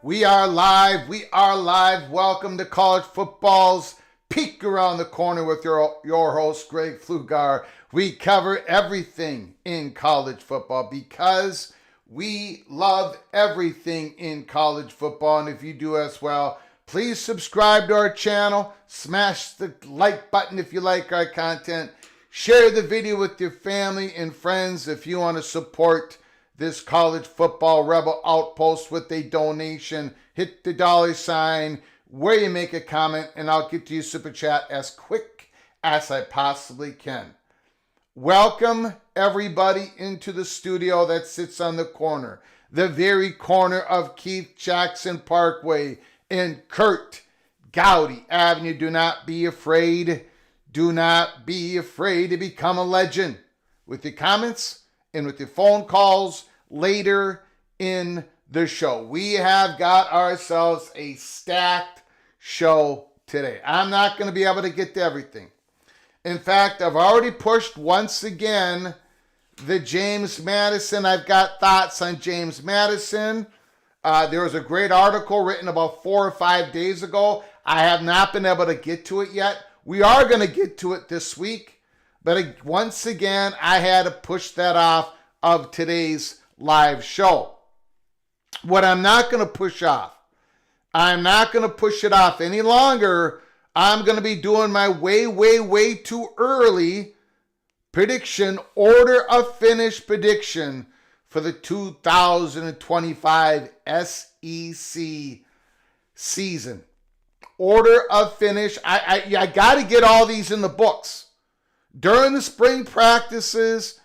We are live. We are live. Welcome to College Football's Peek Around the Corner with your host, Greg Flugar. We cover everything in college football because we love everything in college football. And if you do as well, please subscribe to our channel. Smash the like button if you like our content. Share the video with your family and friends if you want to support this college football rebel outpost with a donation. Hit the $sign where you make a comment, and I'll get to you super chat as quick as I possibly can. Welcome everybody into the studio that sits on the corner, the very corner of Keith Jackson Parkway and Kurt Gowdy Avenue. Do not be afraid. Do not be afraid to become a legend with your comments and with your phone calls later in the show. We have got ourselves a stacked show today. I'm not going to be able to get to everything. In fact, I've already pushed once again the James Madison. I've got thoughts on James Madison. There was a great article written about 4 or 5 days ago. I have not been able to get to it yet. We are going to get to it this week. But once again, I had to push that off of today's live show. What I'm not going to push off, I'm not going to push it off any longer. I'm going to be doing my way too early prediction, order of finish prediction for the 2025 SEC season. Order of finish. I got to get all these in the books during the spring practices.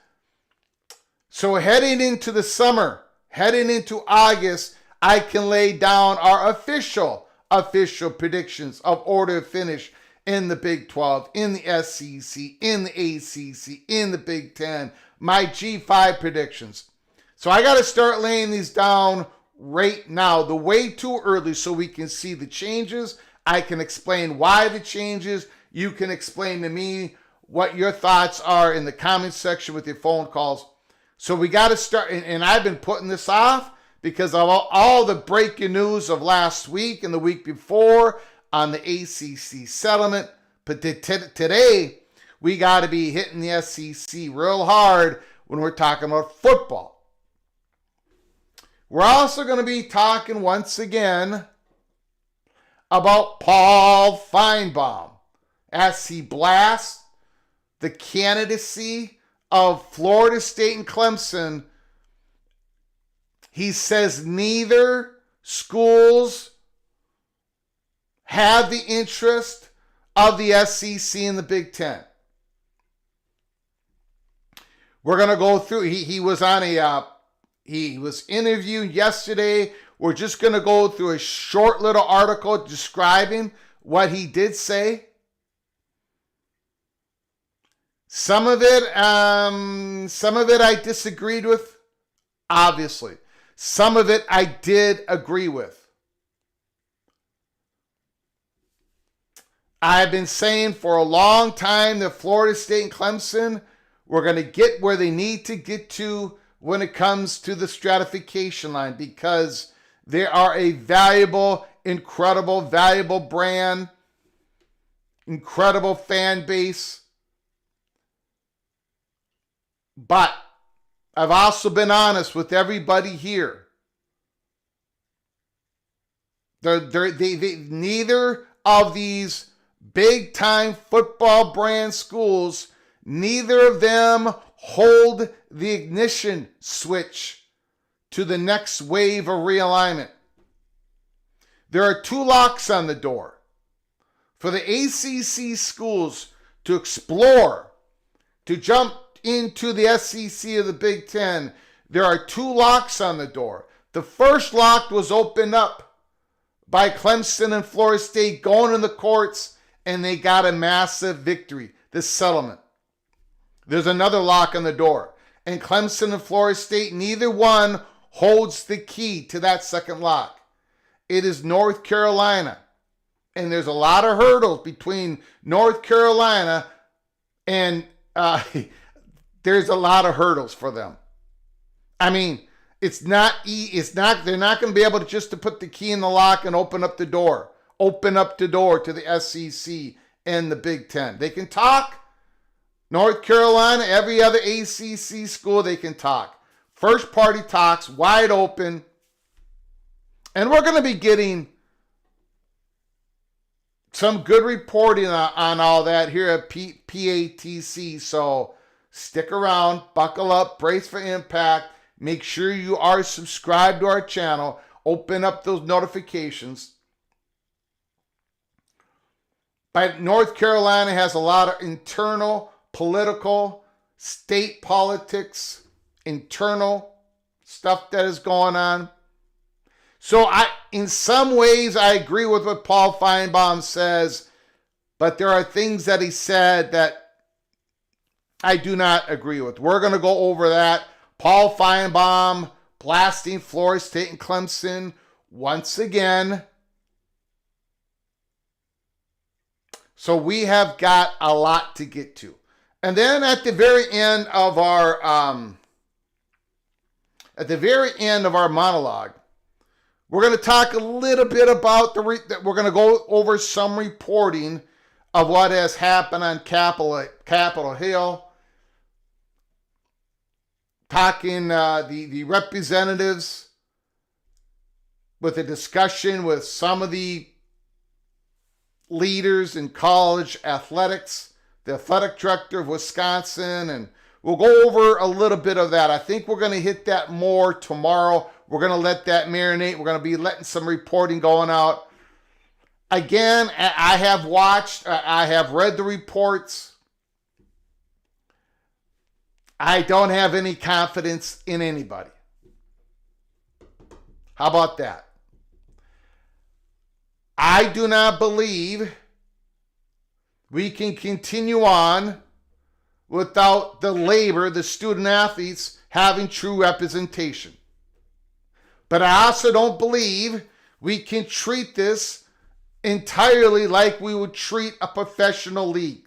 So heading into the summer, heading into August, I can lay down our official predictions of order of finish in the Big 12, in the SEC, in the ACC, in the Big 10, my G5 predictions. So I got to start laying these down right now, the way too early, so we can see the changes. I can explain why the changes. You can explain to me what your thoughts are in the comment section with your phone calls. So we got to start, and I've been putting this off because of all the breaking news of last week and the week before on the ACC settlement. But today, we got to be hitting the SEC real hard when we're talking about football. We're also going to be talking once again about Paul Finebaum as he blasts the candidacy of Florida State and Clemson. He says neither schools have the interest of the SEC and the Big Ten. We're going to go through, he was interviewed yesterday. We're just going to go through a short little article describing what he did say. Some of it I disagreed with, obviously. Some of it I did agree with. I've been saying for a long time that Florida State and Clemson were going to get where they need to get to when it comes to the stratification line, because they are a valuable, incredible, valuable brand, incredible fan base. But I've also been honest with everybody here. Neither of these big-time football brand schools, neither of them hold the ignition switch to the next wave of realignment. There are two locks on the door. For the ACC schools to explore, to jump into the SEC of the Big Ten, there are two locks on the door. The first lock was opened up by Clemson and Florida State going in the courts, and they got a massive victory, the settlement. There's another lock on the door, and Clemson and Florida State, neither one holds the key to that second lock. It is North Carolina, and there's a lot of hurdles between North Carolina and there's a lot of hurdles for them. I mean, they're not going to be able to just to put the key in the lock and open up the door to the SEC and the Big Ten. They can talk. North Carolina, every other ACC school, they can talk. First party talks, wide open. And we're going to be getting some good reporting on all that here at PATC. So stick around, buckle up, brace for impact. Make sure you are subscribed to our channel. Open up those notifications. But North Carolina has a lot of internal political, state politics, internal stuff that is going on. So in some ways, I agree with what Paul Finebaum says, but there are things that he said that I do not agree with. We're going to go over that. Paul Finebaum blasting Florida State and Clemson once again. So we have got a lot to get to. And then at the very end of our monologue, we're going to talk a little bit about we're going to go over some reporting of what has happened on Capitol Hill. Talking the representatives with a discussion with some of the leaders in college athletics, the athletic director of Wisconsin, and we'll go over a little bit of that. I think we're going to hit that more tomorrow. We're going to let that marinate. We're going to be letting some reporting going out. Again, I have read the reports. I don't have any confidence in anybody. How about that? I do not believe we can continue on without the labor, the student athletes, having true representation. But I also don't believe we can treat this entirely like we would treat a professional league.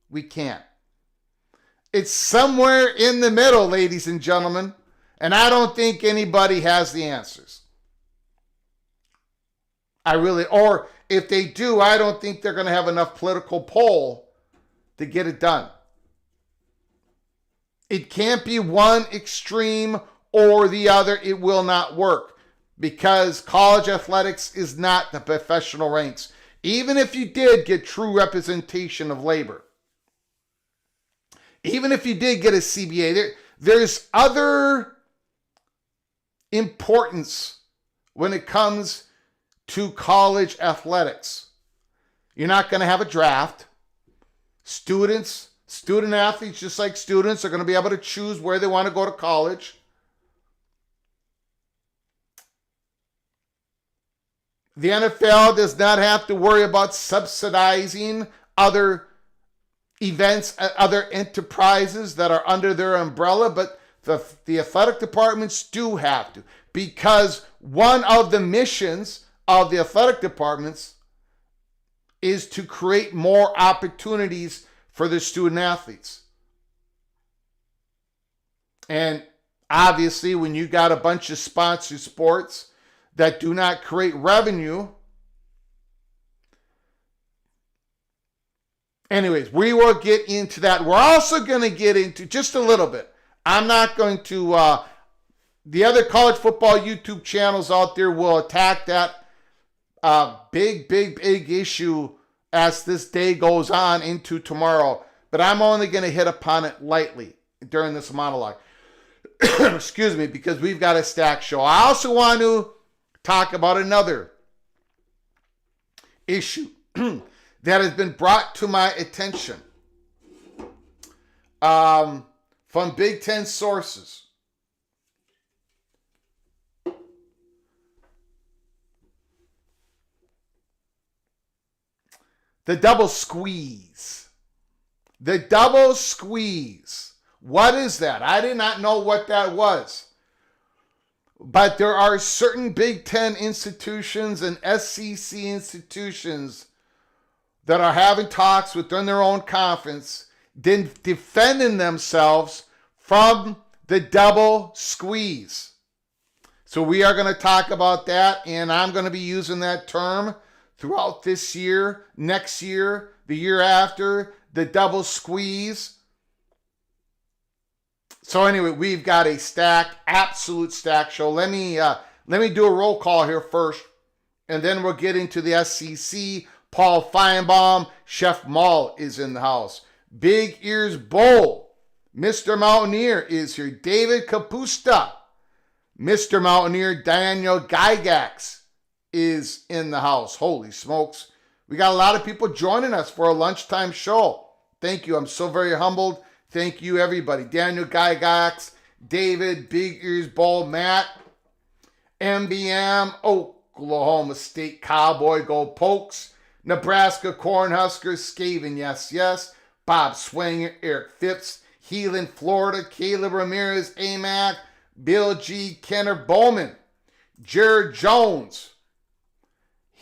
We can't. It's somewhere in the middle, ladies and gentlemen, and I don't think anybody has the answers. Or if they do, I don't think they're going to have enough political pull to get it done. It can't be one extreme or the other. It will not work because college athletics is not the professional ranks. Even if you did get true representation of labor, even if you did get a CBA, there's other importance when it comes to college athletics. You're not going to have a draft. Student athletes, just like students, are going to be able to choose where they want to go to college. The NFL does not have to worry about subsidizing other events, other enterprises that are under their umbrella, but the athletic departments do have to, because one of the missions of the athletic departments is to create more opportunities for the student athletes. And obviously, when you got a bunch of sponsored sports that do not create revenue, anyways, we will get into that. We're also going to get into just a little bit. I'm not going to, the other college football YouTube channels out there will attack that big issue as this day goes on into tomorrow. But I'm only going to hit upon it lightly during this monologue. Excuse me, because we've got a stacked show. I also want to talk about another issue that has been brought to my attention from Big Ten sources. The double squeeze. The double squeeze. What is that? I did not know what that was. But there are certain Big Ten institutions and SEC institutions that are having talks within their own conference, defending themselves from the double squeeze. So we are going to talk about that, and I'm going to be using that term throughout this year, next year, the year after, the double squeeze. So anyway, we've got a absolute stack show. Let me do a roll call here first, and then we'll get into the SEC. Paul Finebaum, Chef Maul is in the house. Big Ears Bowl, Mr. Mountaineer is here. David Capusta, Mr. Mountaineer. Daniel Gygax is in the house. Holy smokes. We got a lot of people joining us for a lunchtime show. Thank you. I'm so very humbled. Thank you, everybody. Daniel Gygax, David, Big Ears Bowl, Matt, MBM, Oklahoma State Cowboy, Go Pokes, Nebraska Cornhuskers, Skaven, yes. Bob Swanger, Eric Phipps, Heelan, Florida, Caleb Ramirez, AMAC, Bill G. Kenner Bowman, Jared Jones,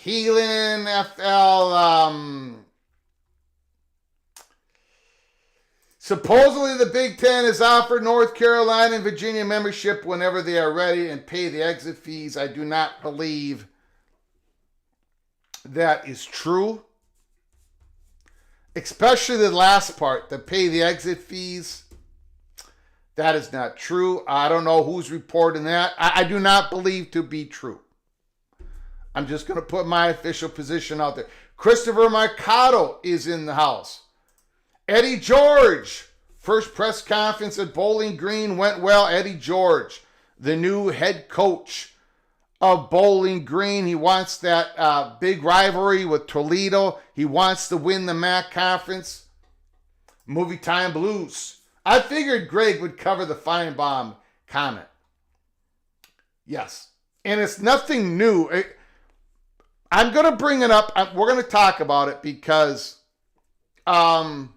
Heelan, FL, supposedly the Big Ten has offered North Carolina and Virginia membership whenever they are ready and pay the exit fees. I do not believe that is true. Especially the last part, to pay the exit fees. That is not true. I don't know who's reporting that. I do not believe to be true. I'm just going to put my official position out there. Christopher Mercado is in the house. Eddie George, first press conference at Bowling Green went well. Eddie George, the new head coach of Bowling Green. He wants that big rivalry with Toledo. He wants to win the MAC conference. Movie Time Blues. I figured Greg would cover the Finebaum comment. Yes. And it's nothing new. I'm going to bring it up. We're going to talk about it because I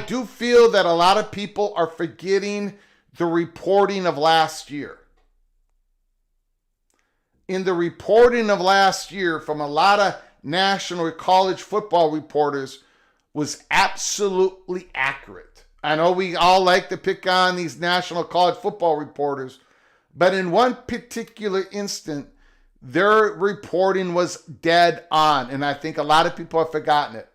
do feel that a lot of people are forgetting the reporting of last year. In the reporting of last year from a lot of national college football reporters was absolutely accurate. I know we all like to pick on these national college football reporters, but in one particular instant, their reporting was dead on, and I think a lot of people have forgotten it.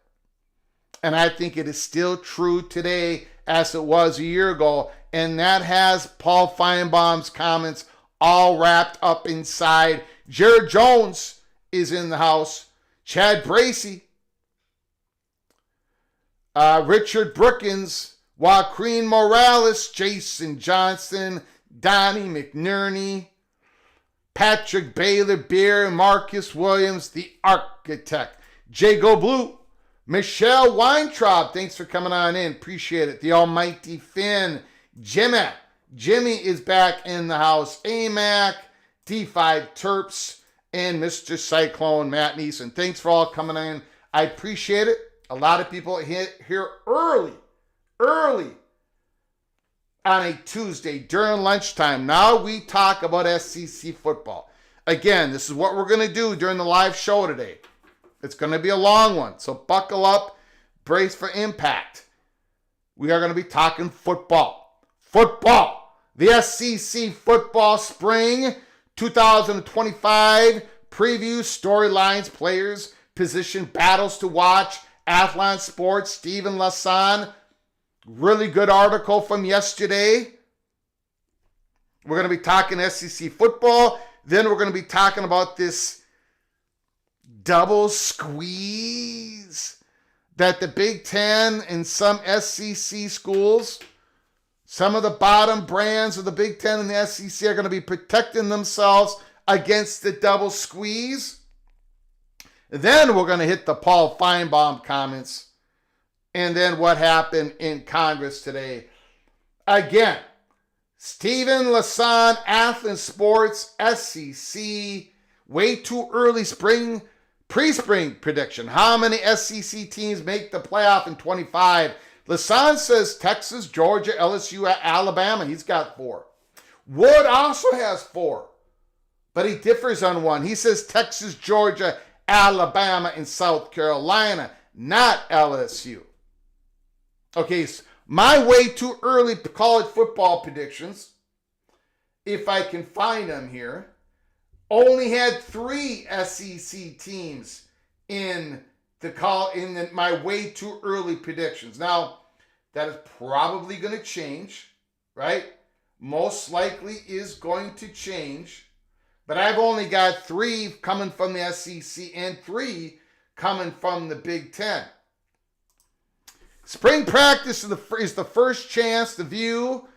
And I think it is still true today as it was a year ago, and that has Paul Finebaum's comments all wrapped up inside. Jared Jones is in the house. Chad Bracey, Richard Brookins, Joaquin Morales, Jason Johnson, Donnie McNerney, Patrick Baylor Beer, Marcus Williams, the architect, Jago Blue, Michelle Weintraub, thanks for coming on in. Appreciate it. The almighty Finn, Jimmy is back in the house. AMAC, D5 Terps, and Mr. Cyclone, Matt Neeson. Thanks for all coming in. I appreciate it. A lot of people here early on a Tuesday during lunchtime. Now we talk about SEC football. Again, this is what we're going to do during the live show today. It's going to be a long one, so buckle up, brace for impact. We are going to be talking football. The SEC football spring 2025 preview, storylines, players, position, battles to watch. Athlon Sports, Stephen Lassan, really good article from yesterday. We're going to be talking SEC football. Then we're going to be talking about this double squeeze that the Big Ten and some SEC schools, some of the bottom brands of the Big Ten and the SEC are going to be protecting themselves against the double squeeze. Then we're going to hit the Paul Finebaum comments and then what happened in Congress today. Again, Stephen Lassan, Athlon Sports, SEC, way too early pre-spring prediction. How many SEC teams make the playoff in 25? Lassan says Texas, Georgia, LSU, Alabama. He's got 4. Wood also has 4, but he differs on one. He says Texas, Georgia, Alabama, and South Carolina, not LSU. Okay, so my way too early college football predictions, if I can find them here, only had 3 SEC teams in my way too early predictions. Now, that is probably going to change, right? Most likely is going to change. But I've only got 3 coming from the SEC and 3 coming from the Big Ten. Spring practice is the first chance to view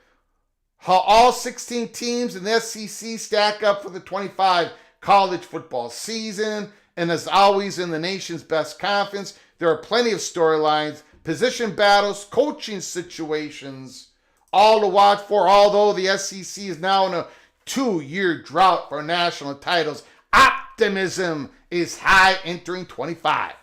how all 16 teams in the SEC stack up for the 25 college football season. And as always in the nation's best conference, there are plenty of storylines, position battles, coaching situations, all to watch for. Although the SEC is now in a 2-year drought for national titles, optimism is high entering 25.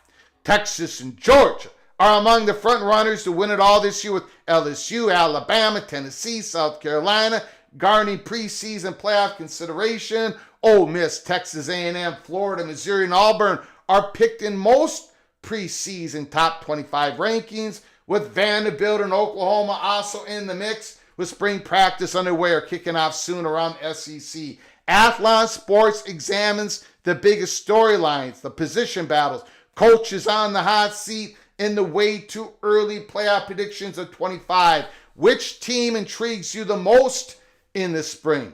Texas and Georgia are among the front runners to win it all this year, with LSU, Alabama, Tennessee, South Carolina garnering preseason playoff consideration. Ole Miss, Texas A&M, Florida, Missouri, and Auburn are picked in most preseason top 25 rankings, with Vanderbilt and Oklahoma also in the mix, with spring practice underway or kicking off soon around SEC. Athlon Sports examines the biggest storylines, the position battles, coaches on the hot seat, in the way too early playoff predictions of 25. Which team intrigues you the most in the spring?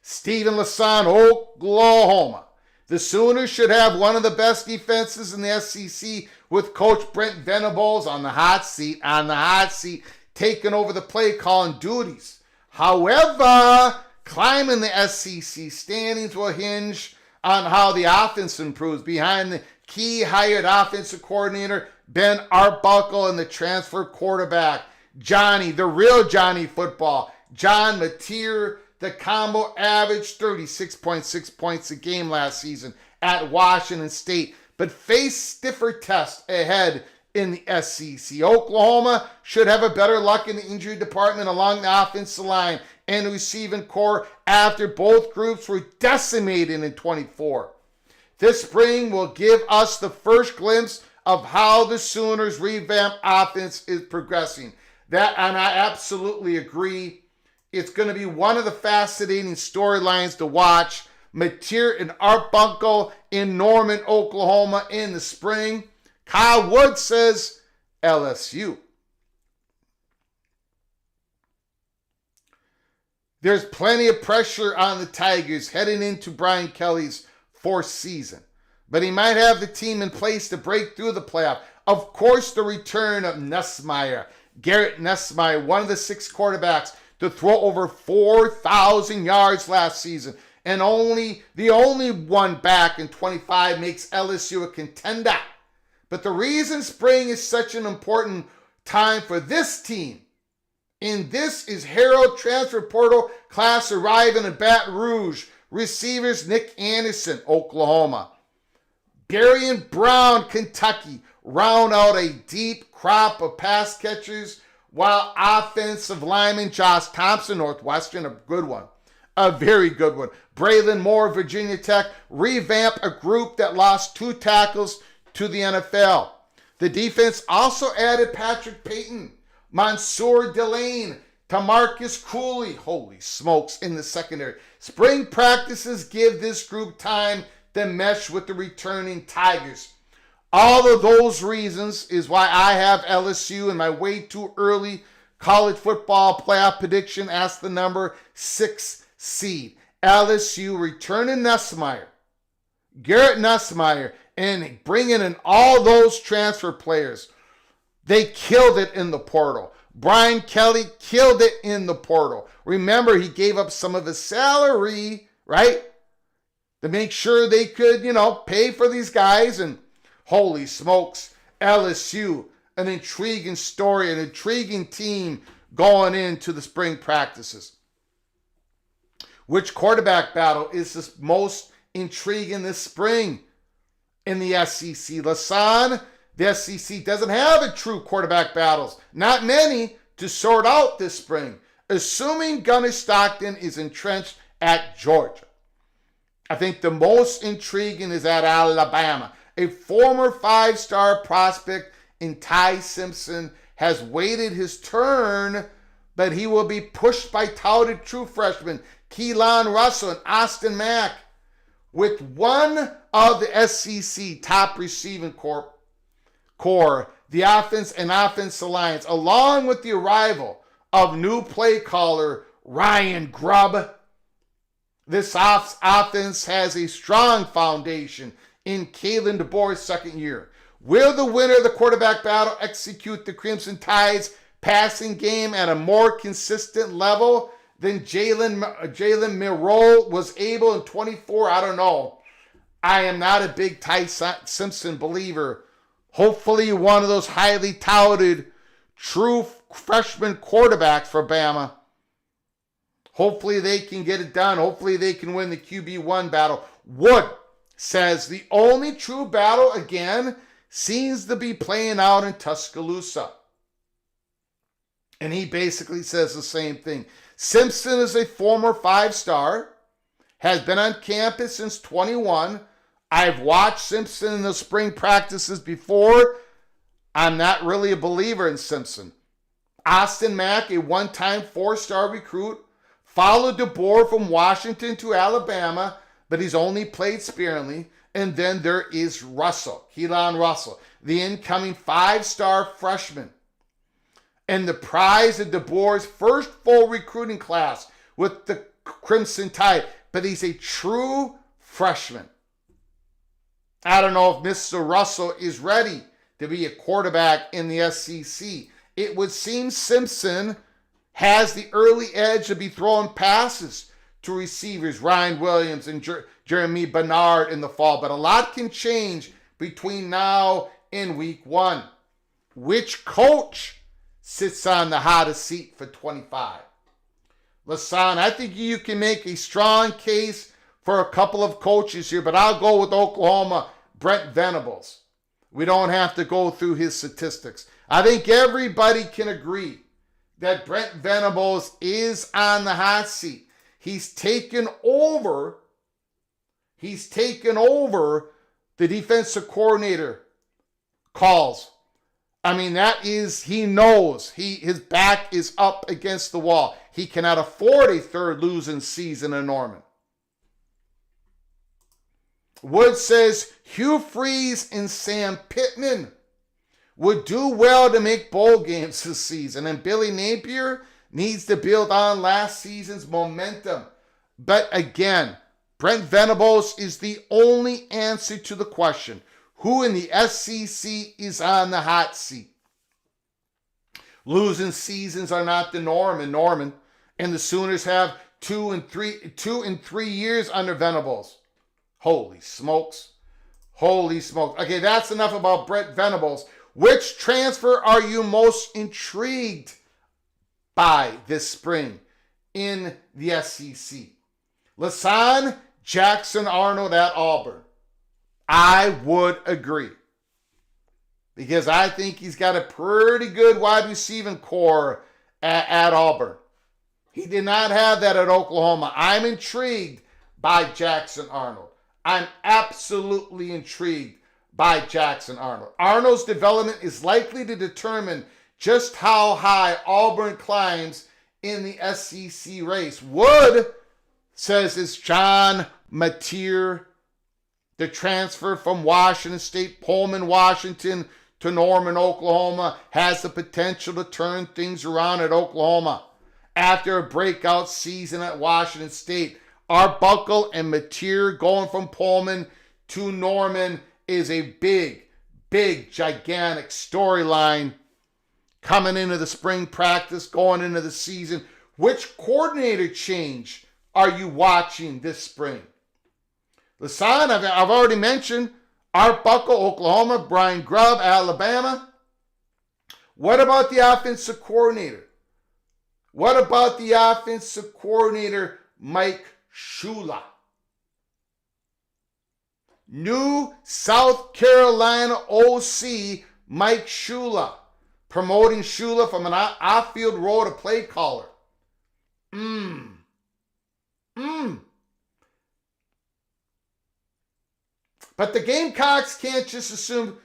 Stephen Lassan, Oklahoma. The Sooners should have one of the best defenses in the SEC, with Coach Brent Venables on the hot seat, taking over the play calling duties. However, climbing the SEC standings will hinge on how the offense improves behind the key hired offensive coordinator Ben Arbuckle and the transfer quarterback Johnny, the real Johnny football, John Mateer. The combo averaged 36.6 points a game last season at Washington State, but face stiffer tests ahead in the SEC. Oklahoma should have a better luck in the injury department along the offensive line and the receiving core after both groups were decimated in 24. This spring will give us the first glimpse of how the Sooners' revamped offense is progressing. That, and I absolutely agree. It's going to be one of the fascinating storylines to watch. Mateer and Art Bunko in Norman, Oklahoma in the spring. Kyle Wood says LSU. There's plenty of pressure on the Tigers heading into Brian Kelly's fourth season, but he might have the team in place to break through the playoff. Of course, the return of Nussmeier, Garrett Nussmeier, one of the 6 quarterbacks to throw over 4,000 yards last season, and the only one back in 25 makes LSU a contender. But the reason spring is such an important time for this team, and this is Herald transfer portal class arriving in Baton Rouge. Receivers Nick Anderson, Oklahoma. Darian Brown, Kentucky, round out a deep crop of pass catchers, while offensive lineman Josh Thompson, Northwestern, a good one. A very good one. Braylon Moore, Virginia Tech, revamp a group that lost 2 tackles to the NFL. The defense also added Patrick Payton, Mansour Delane, Tamarcus Cooley, holy smokes, in the secondary. Spring practices give this group time to mesh with the returning Tigers. All of those reasons is why I have LSU in my way too early college football playoff prediction as the number 6 seed. LSU returning Nussmeier, Garrett Nussmeier, and bringing in all those transfer players. They killed it in the portal. Brian Kelly killed it in the portal. Remember, he gave up some of his salary, right, to make sure they could, pay for these guys. And holy smokes, LSU, an intriguing story, an intriguing team going into the spring practices. Which quarterback battle is the most intriguing this spring in the SEC? Lasan, the SEC doesn't have a true quarterback battles. Not many to sort out this spring, assuming Gunnar Stockton is entrenched at Georgia. I think the most intriguing is at Alabama. A former 5-star prospect in Ty Simpson has waited his turn, but he will be pushed by touted true freshmen Keelan Russell and Austin Mack. With one of the SEC top receiving core, the offense and offensive lines, along with the arrival of new play caller Ryan Grubb, this offense has a strong foundation in Kalen DeBoer's second year. Will the winner of the quarterback battle execute the Crimson Tide's passing game at a more consistent level than Jalen Milroe was able in 24? I don't know. I am not a big Ty Simpson believer. Hopefully one of those highly touted true freshman quarterbacks for Bama. Hopefully they can get it done. Hopefully they can win the QB1 battle. Wood says the only true battle, again, seems to be playing out in Tuscaloosa. And he basically says the same thing. Simpson is a former 5-star, has been on campus since 21. I've watched Simpson in the spring practices before. I'm not really a believer in Simpson. Austin Mack, a one-time 4-star recruit, followed DeBoer from Washington to Alabama, but he's only played sparingly. And then there is Russell, Keelan Russell, the incoming 5-star freshman, and the prize of DeBoer's first full recruiting class with the Crimson Tide, but he's a true freshman. I don't know if Mr. Russell is ready to be a quarterback in the SEC. It would seem Simpson has the early edge to be throwing passes to receivers Ryan Williams and Jeremy Bernard in the fall, but a lot can change between now and week 1. Which coach sits on the hottest seat for 25? Lasan, I think you can make a strong case for a couple of coaches here, but I'll go with Oklahoma. Brent Venables. We don't have to go through his statistics. I think everybody can agree that Brent Venables is on the hot seat. He's taken over the defensive coordinator calls. I mean, he knows his back is up against the wall. He cannot afford a third losing season in Norman. Wood says Hugh Freeze and Sam Pittman would do well to make bowl games this season, and Billy Napier needs to build on last season's momentum. But again, Brent Venables is the only answer to the question, who in the SEC is on the hot seat? Losing seasons are not the norm in Norman, and the Sooners have 2 and 3 years under Venables. Holy smokes. Okay, that's enough about Brent Venables. Which transfer are you most intrigued by this spring in the SEC? Lasan, Jackson Arnold at Auburn. I would agree, because I think he's got a pretty good wide receiving core at Auburn. He did not have that at Oklahoma. I'm intrigued by Jackson Arnold. I'm absolutely intrigued by Jackson Arnold. Arnold's development is likely to determine just how high Auburn climbs in the SEC race. Wood says it's John Mateer, the transfer from Washington State, Pullman, Washington to Norman, Oklahoma, has the potential to turn things around at Oklahoma. After a breakout season at Washington State, Arbuckle and Mateer going from Pullman to Norman is a big, gigantic storyline coming into the spring practice, going into the season. Which coordinator change are you watching this spring? Lasan, I've already mentioned. Arbuckle, Oklahoma. Brian Grubb, Alabama. What about the offensive coordinator? Mike Shula? New South Carolina OC Mike Shula, promoting Shula from an off-field role to play caller. But the Gamecocks can't just assume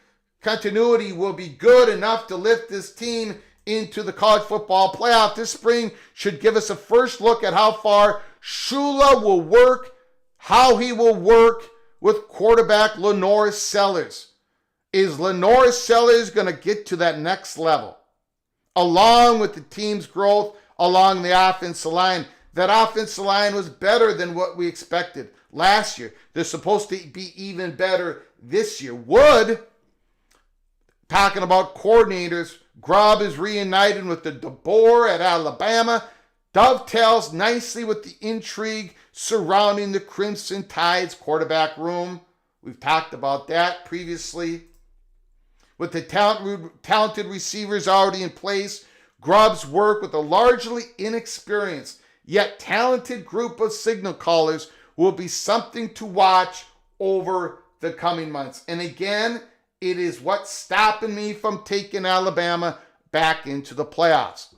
continuity will be good enough to lift this team into the college football playoff. This spring should give us a first look at how far Shula will work, how he will work with quarterback Lenore Sellers. Is Lenore Sellers going to get to that next level? Along with the team's growth along the offensive line. That offensive line was better than what we expected last year. They're supposed to be even better this year. Wood, talking about coordinators, Grubb is reunited with the DeBoer at Alabama. Dovetails nicely with the intrigue surrounding the Crimson Tide's quarterback room. We've talked about that previously. With the talented receivers already in place, Grubb's work with a largely inexperienced yet talented group of signal callers will be something to watch over the coming months. And again, it is what's stopping me from taking Alabama back into the playoffs.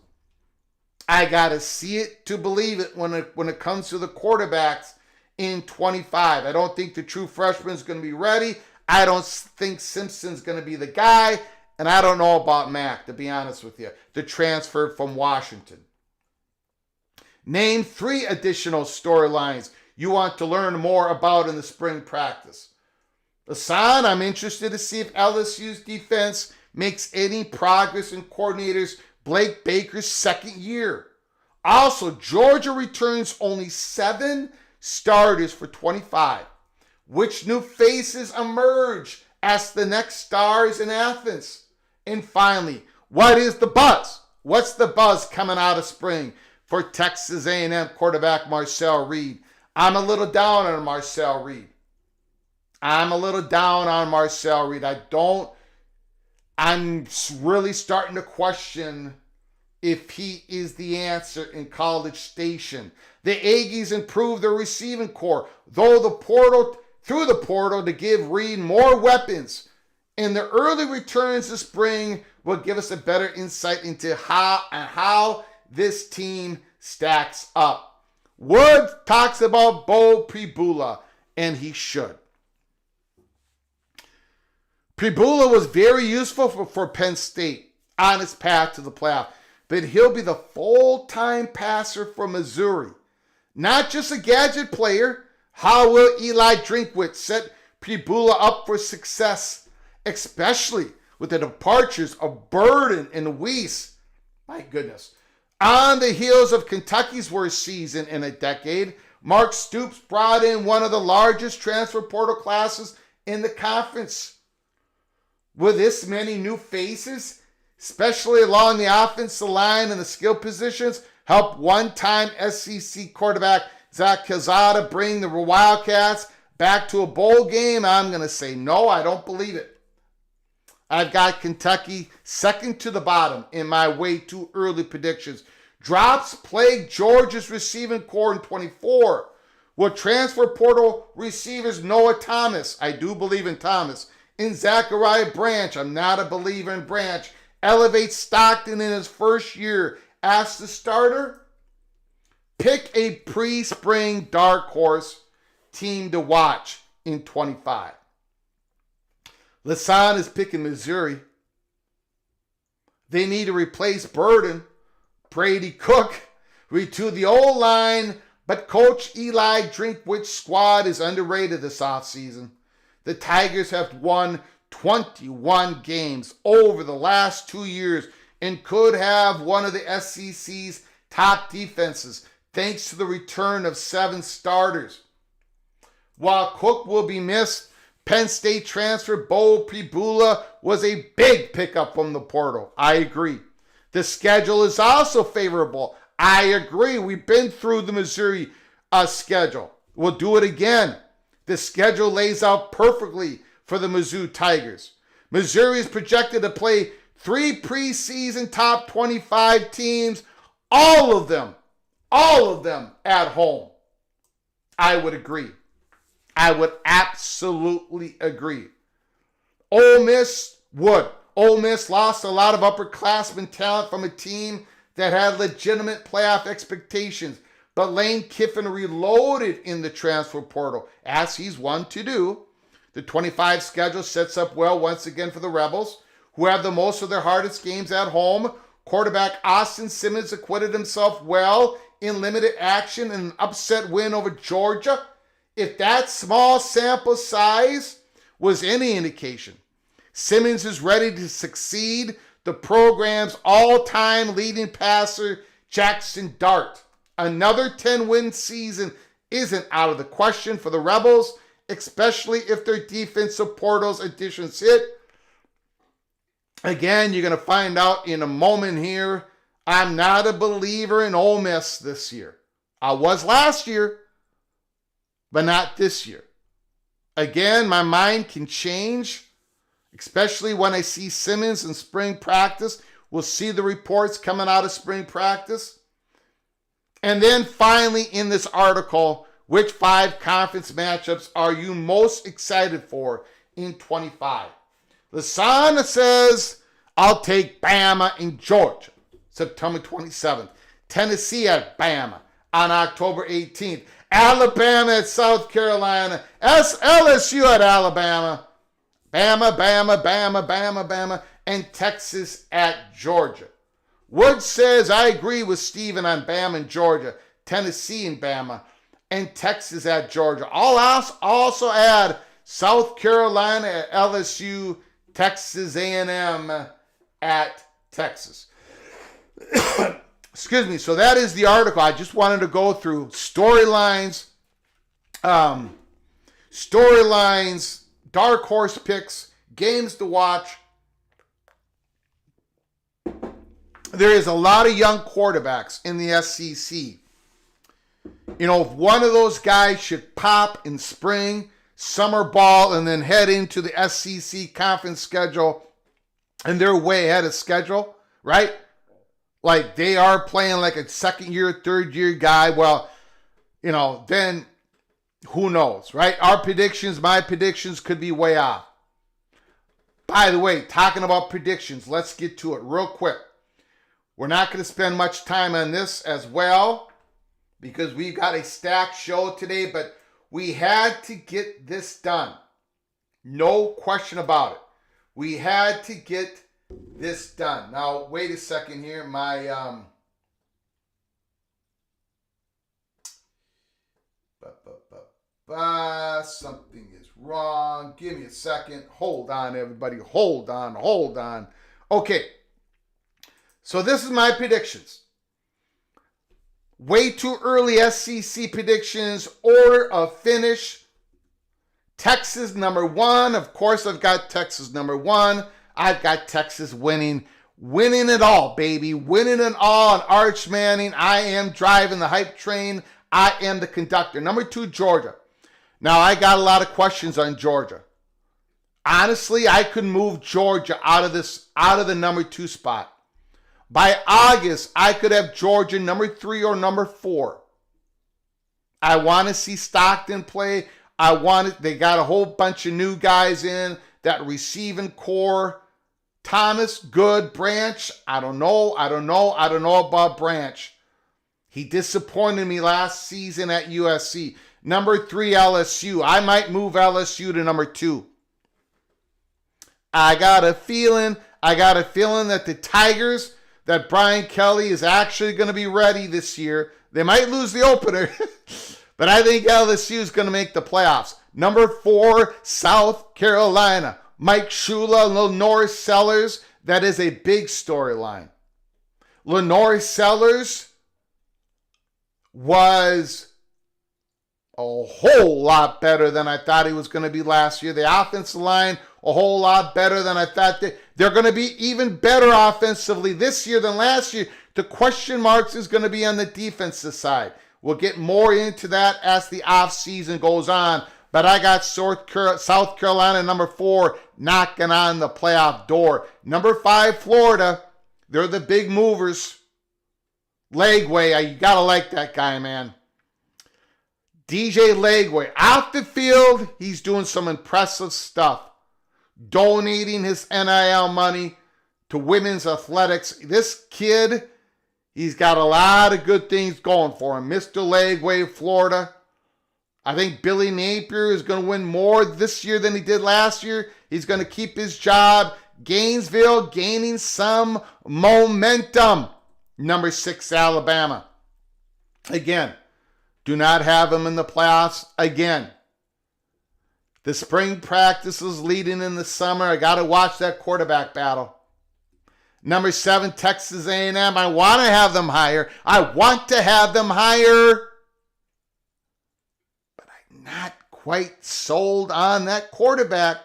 I got to see it to believe it when it comes to the quarterbacks in 25. I don't think the true freshman is going to be ready. I don't think Simpson's going to be the guy. And I don't know about Mack, to be honest with you, the transfer from Washington. Name 3 additional storylines you want to learn more about in the spring practice. Lasan, I'm interested to see if LSU's defense makes any progress in coordinators Blake Baker's second year. Also, Georgia returns only 7 starters for 25. Which new faces emerge as the next stars in Athens? And finally, what is the buzz? What's the buzz coming out of spring for Texas A&M quarterback Marcel Reed? I'm a little down on Marcel Reed. I'm really starting to question if he is the answer in College Station. The Aggies improved their receiving core, though the portal through the portal to give Reed more weapons. And the early returns this spring will give us a better insight into how this team stacks up. Wood talks about Bo Pribula, and he should. Pribula was very useful for Penn State on his path to the playoff, but he'll be the full-time passer for Missouri. Not just a gadget player. How will Eli Drinkwitz set Pribula up for success, especially with the departures of Burden and Weiss? My goodness. On the heels of Kentucky's worst season in a decade, Mark Stoops brought in one of the largest transfer portal classes in the conference. With this many new faces, especially along the offensive line and the skill positions, help one-time SEC quarterback Zach Calzada bring the Wildcats back to a bowl game? I'm going to say no, I don't believe it. I've got Kentucky second to the bottom in my way too early predictions. Drops plague Georgia's receiving core in 24. Will transfer portal receivers Noah Thomas, I do believe in Thomas, and Zachariah Branch, I'm not a believer in Branch, elevate Stockton in his first year as the starter? Pick a pre-spring dark horse team to watch in 25. Lasan is picking Missouri. They need to replace Burden. Brady Cook retooled the O-line, but Coach Eli Drinkwitz's squad is underrated this offseason. The Tigers have won 21 games over the last 2 years and could have one of the SEC's top defenses thanks to the return of 7 starters. While Cook will be missed, Penn State transfer Bo Pribula was a big pickup from the portal. I agree. The schedule is also favorable. I agree. We've been through the Missouri schedule. We'll do it again. The schedule lays out perfectly for the Mizzou Tigers. Missouri is projected to play 3 preseason top 25 teams, all of them at home. I would agree. I would absolutely agree. Ole Miss would. Ole Miss lost a lot of upperclassmen talent from a team that had legitimate playoff expectations, but Lane Kiffin reloaded in the transfer portal, as he's wont to do. The 25 schedule sets up well once again for the Rebels, who have the most of their hardest games at home. Quarterback Austin Simmons acquitted himself well in limited action in an upset win over Georgia. If that small sample size was any indication, Simmons is ready to succeed the program's all-time leading passer, Jackson Dart. Another 10-win season isn't out of the question for the Rebels, especially if their defensive portals additions hit. Again, you're going to find out in a moment here, I'm not a believer in Ole Miss this year. I was last year, but not this year. Again, my mind can change, especially when I see Simmons in spring practice. We'll see the reports coming out of spring practice. And then finally in this article, which 5 conference matchups are you most excited for in 25? Lasana says, I'll take Bama in Georgia, September 27th. Tennessee at Bama on October 18th. Alabama at South Carolina. LSU at Alabama. Bama. And Texas at Georgia. Wood says, I agree with Steven on Bama and Georgia. Tennessee and Bama. And Texas at Georgia. I'll also add South Carolina at LSU. Texas A&M at Texas. Excuse me. So that is the article. I just wanted to go through storylines, dark horse picks, games to watch. There is a lot of young quarterbacks in the SEC. You know, if one of those guys should pop in spring, summer ball, and then head into the SEC conference schedule, and they're way ahead of schedule, right? Like they are playing like a second year, third year guy. Well, you know, then Who knows, right? Our predictions, my predictions could be way off. By the way, talking about predictions, let's get to it real quick. We're not going to spend much time on this as well because we've got a stacked show today, but we had to get this done. No question about it. We had to get this done. Now, wait a second here. Something is wrong. Give me a second. Hold on, everybody. Hold on. Okay. So this is my predictions. Way too early SEC predictions. Order of finish. Texas number 1. Of course, I've got Texas number 1. I've got Texas winning. Winning it all, baby. Winning it all. And Arch Manning, I am driving the hype train. I am the conductor. Number 2, Georgia. Now, I got a lot of questions on Georgia. Honestly, I could move Georgia out of the number 2 spot. By August, I could have Georgia number 3 or number 4. I want to see Stockton play. They got a whole bunch of new guys in that receiving core. Thomas, good. Branch, I don't know about Branch. He disappointed me last season at USC. Number 3, LSU. I might move LSU to number 2. I got a feeling that the Tigers, that Brian Kelly is actually going to be ready this year. They might lose the opener, but I think LSU is going to make the playoffs. Number 4, South Carolina. Mike Shula, Lenore Sellers. That is a big storyline. Lenore Sellers was a whole lot better than I thought he was going to be last year. The offensive line, a whole lot better than I thought. They're going to be even better offensively this year than last year. The question marks is going to be on the defensive side. We'll get more into that as the offseason goes on. But I got South Carolina, number 4, knocking on the playoff door. Number 5, Florida. They're the big movers. Legway, you got to like that guy, man. DJ Legway, off the field, he's doing some impressive stuff. Donating his NIL money to women's athletics. This kid, he's got a lot of good things going for him. Mr. Legway, Florida. I think Billy Napier is going to win more this year than he did last year. He's going to keep his job. Gainesville gaining some momentum. Number 6, Alabama. Again, do not have them in the playoffs again. The spring practices leading in the summer. I got to watch that quarterback battle. Number 7, Texas A&M. I want to have them higher. But I'm not quite sold on that quarterback.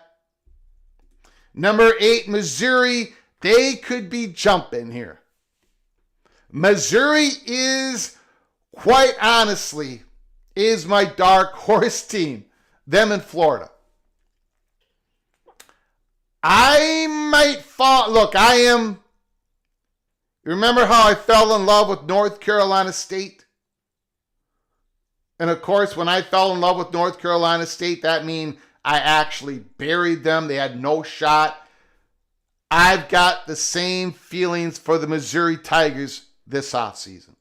Number 8, Missouri. They could be jumping here. Missouri is, quite honestly, is my dark horse team. Them in Florida. I might fall. Look, remember how I fell in love with North Carolina State? And of course, when I fell in love with North Carolina State, that means I actually buried them. They had no shot. I've got the same feelings for the Missouri Tigers this offseason.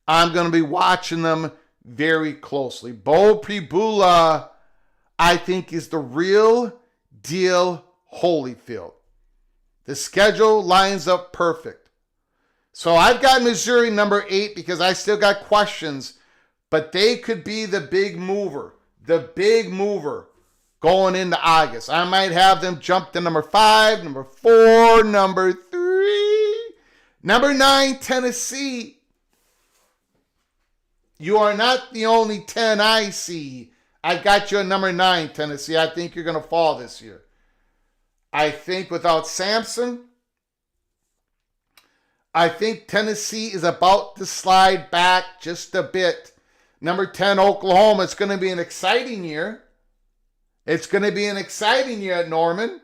I'm going to be watching them very closely. Bo Pribula, I think, is the real deal Holyfield. The schedule lines up perfect. So I've got Missouri number 8 because I still got questions, but they could be the big mover going into August. I might have them jump to number 5, number 4, number 3, number 9, Tennessee. You are not the only 10 I see. I got you at number 9, Tennessee. I think you're going to fall this year. I think without Sampson, I think Tennessee is about to slide back just a bit. Number 10, Oklahoma. It's going to be an exciting year. It's going to be an exciting year at Norman.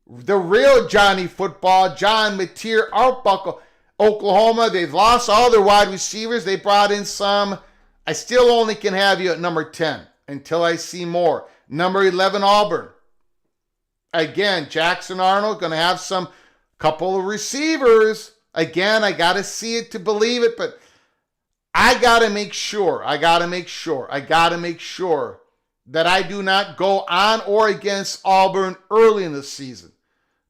The real Johnny Football, John Mateer, Arbuckle. Oklahoma, they've lost all their wide receivers. They brought in some. I still only can have you at number 10 until I see more. Number 11, Auburn. Again, Jackson Arnold going to have some couple of receivers. Again, I got to see it to believe it, but I got to make sure that I do not go on or against Auburn early in the season.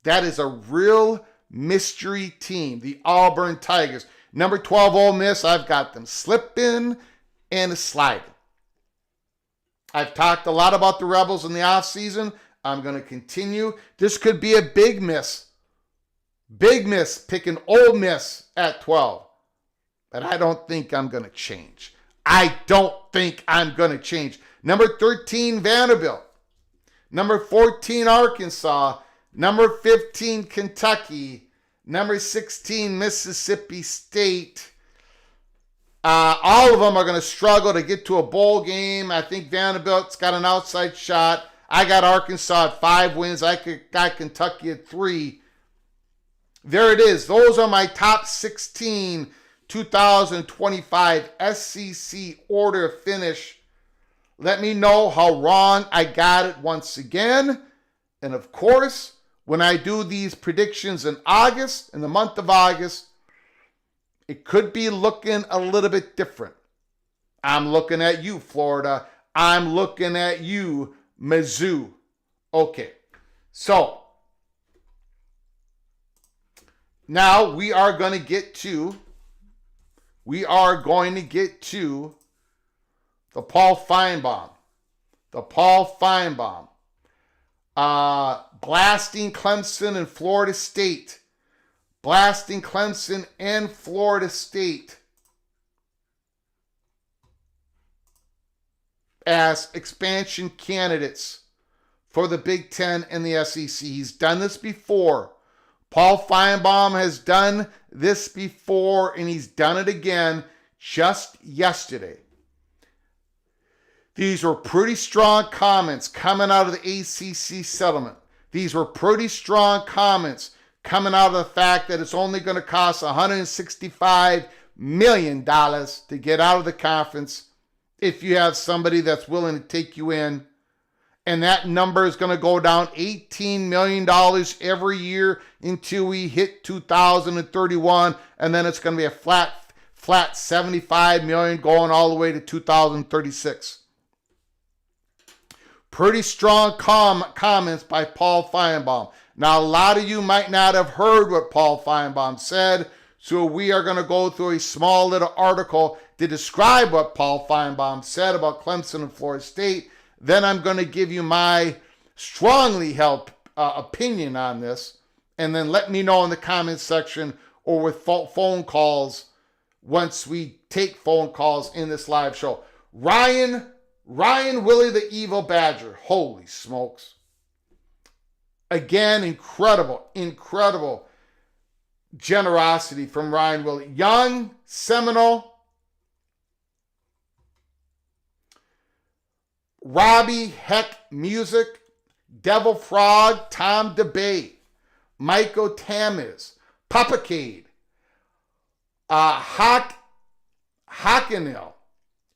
That is a real mystery team, the Auburn Tigers. Number 12, Ole Miss, I've got them slipping and sliding. I've talked a lot about the Rebels in the offseason. I'm going to continue. This could be a big miss. Big miss picking Ole Miss at 12. But I don't think I'm going to change. Number 13, Vanderbilt. Number 14, Arkansas. Number 15, Kentucky. Number 16, Mississippi State. All of them are going to struggle to get to a bowl game. I think Vanderbilt's got an outside shot. I got Arkansas at 5 wins. I got Kentucky at 3. There it is. Those are my top 16 2025 SEC order of finish. Let me know how wrong I got it once again. And of course, when I do these predictions in August, in the month of August, it could be looking a little bit different. I'm looking at you, Florida. I'm looking at you, Mizzou. Okay, so now we are going to get to the Paul Finebaum. Blasting Clemson and Florida State. As expansion candidates for the Big Ten and the SEC. He's done this before. Paul Finebaum has done this before, and he's done it again just yesterday. These were pretty strong comments coming out of the ACC settlement. These were pretty strong comments coming out of the fact that it's only going to cost $165 million to get out of the conference if you have somebody that's willing to take you in. And that number is going to go down $18 million every year until we hit 2031. And then it's going to be a flat $75 million going all the way to 2036. Pretty strong comments by Paul Finebaum. Now, a lot of you might not have heard what Paul Finebaum said, so we are going to go through a small little article to describe what Paul Finebaum said about Clemson and Florida State. Then I'm going to give you my strongly held opinion on this, and then let me know in the comments section or with phone calls once we take phone calls in this live show. Ryan Willie the Evil Badger. Holy smokes. Again, incredible generosity from Ryan Willie. Young, Seminole, Robbie Heck Music, Devil Frog, Tom DeBay, Michael Tamiz, Papacade, Hockenhill,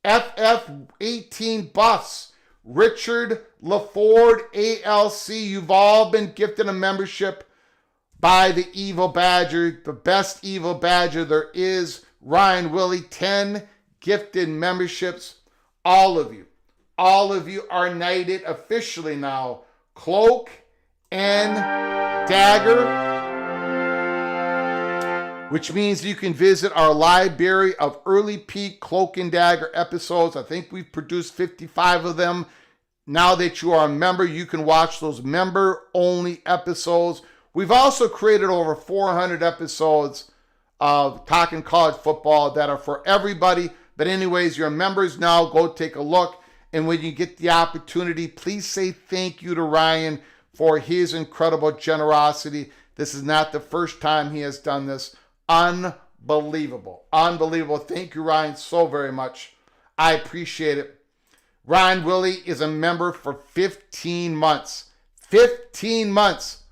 FF18 Buffs, Richard LaFord, ALC. You've all been gifted a membership by the Evil Badger, the best Evil Badger there is. Ryan Willie, 10 gifted memberships. All of you are knighted officially now. Cloak and Dagger, which means you can visit our library of early peak Cloak and Dagger episodes. I think we've produced 55 of them. Now that you are a member, you can watch those member-only episodes. We've also created over 400 episodes of Talking College Football that are for everybody. But anyways, you're members now. Go take a look. And when you get the opportunity, please say thank you to Ryan for his incredible generosity. This is not the first time he has done this. Unbelievable. Thank you, Ryan, so very much. I appreciate it. Ryan Willie is a member for 15 months. 15 months.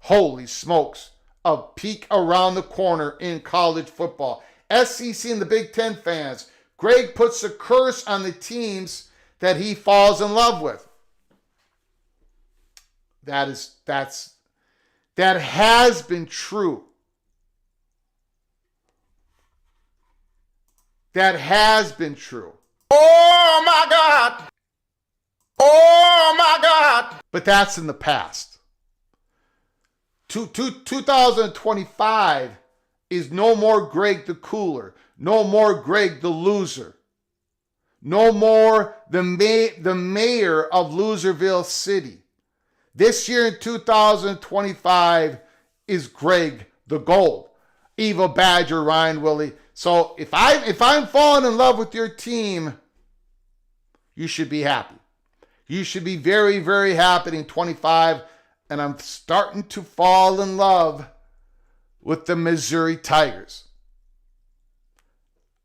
Holy smokes. A peek around the corner in college football. SEC and the Big Ten fans, Greg puts a curse on the teams that he falls in love with. That has been true. That has been true. Oh my God! Oh my God! But that's in the past. 2025 is no more Greg the Cooler. No more Greg the Loser. No more the mayor of Loserville City. This year in 2025 is Greg the Gold. Evil Badger, Ryan Willie. So if I'm falling in love with your team, you should be happy. You should be very, very happy in 25. And I'm starting to fall in love with the Missouri Tigers.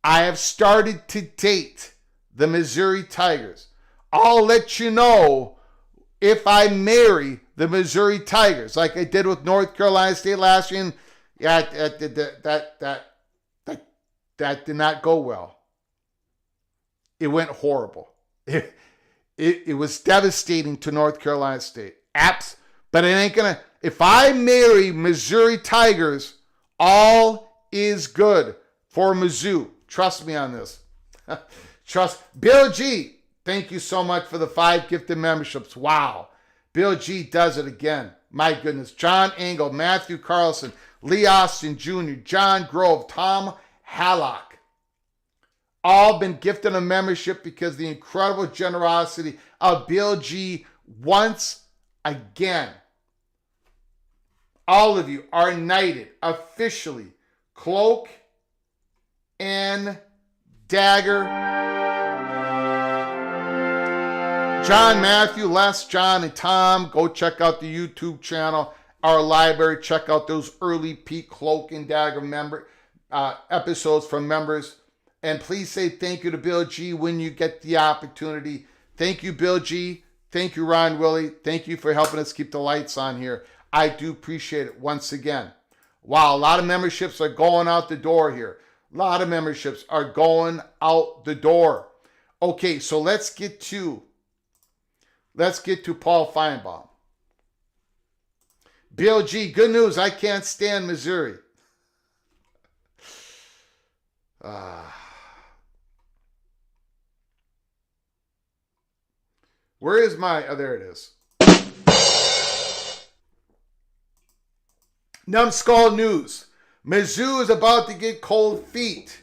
I have started to date the Missouri Tigers. I'll let you know if I marry the Missouri Tigers, like I did with North Carolina State last year. And yeah, that did not go well. It went horrible. It was devastating to North Carolina State. But it ain't gonna. If I marry Missouri Tigers, all is good for Mizzou. Trust me on this. Trust. Bill G, thank you so much for the 5 gifted memberships. Wow. Bill G does it again. My goodness. John Engel, Matthew Carlson, Lee Austin Jr., John Grove, Tom Hallock. All been gifted a membership because of the incredible generosity of Bill G once again. All of you are knighted officially. Cloak and Dagger. John, Matthew, Les, John, and Tom, go check out the YouTube channel, our library. Check out those early peak Cloak and Dagger episodes from members. And please say thank you to Bill G when you get the opportunity. Thank you, Bill G. Thank you, Ron Willie. Thank you for helping us keep the lights on here. I do appreciate it once again. Wow, a lot of memberships are going out the door here. A lot of memberships are going out the door. Okay, so let's get to Paul Finebaum. Bill G, good news. I can't stand Missouri. Where is my... Oh, there it is. Numbskull News. Mizzou is about to get cold feet.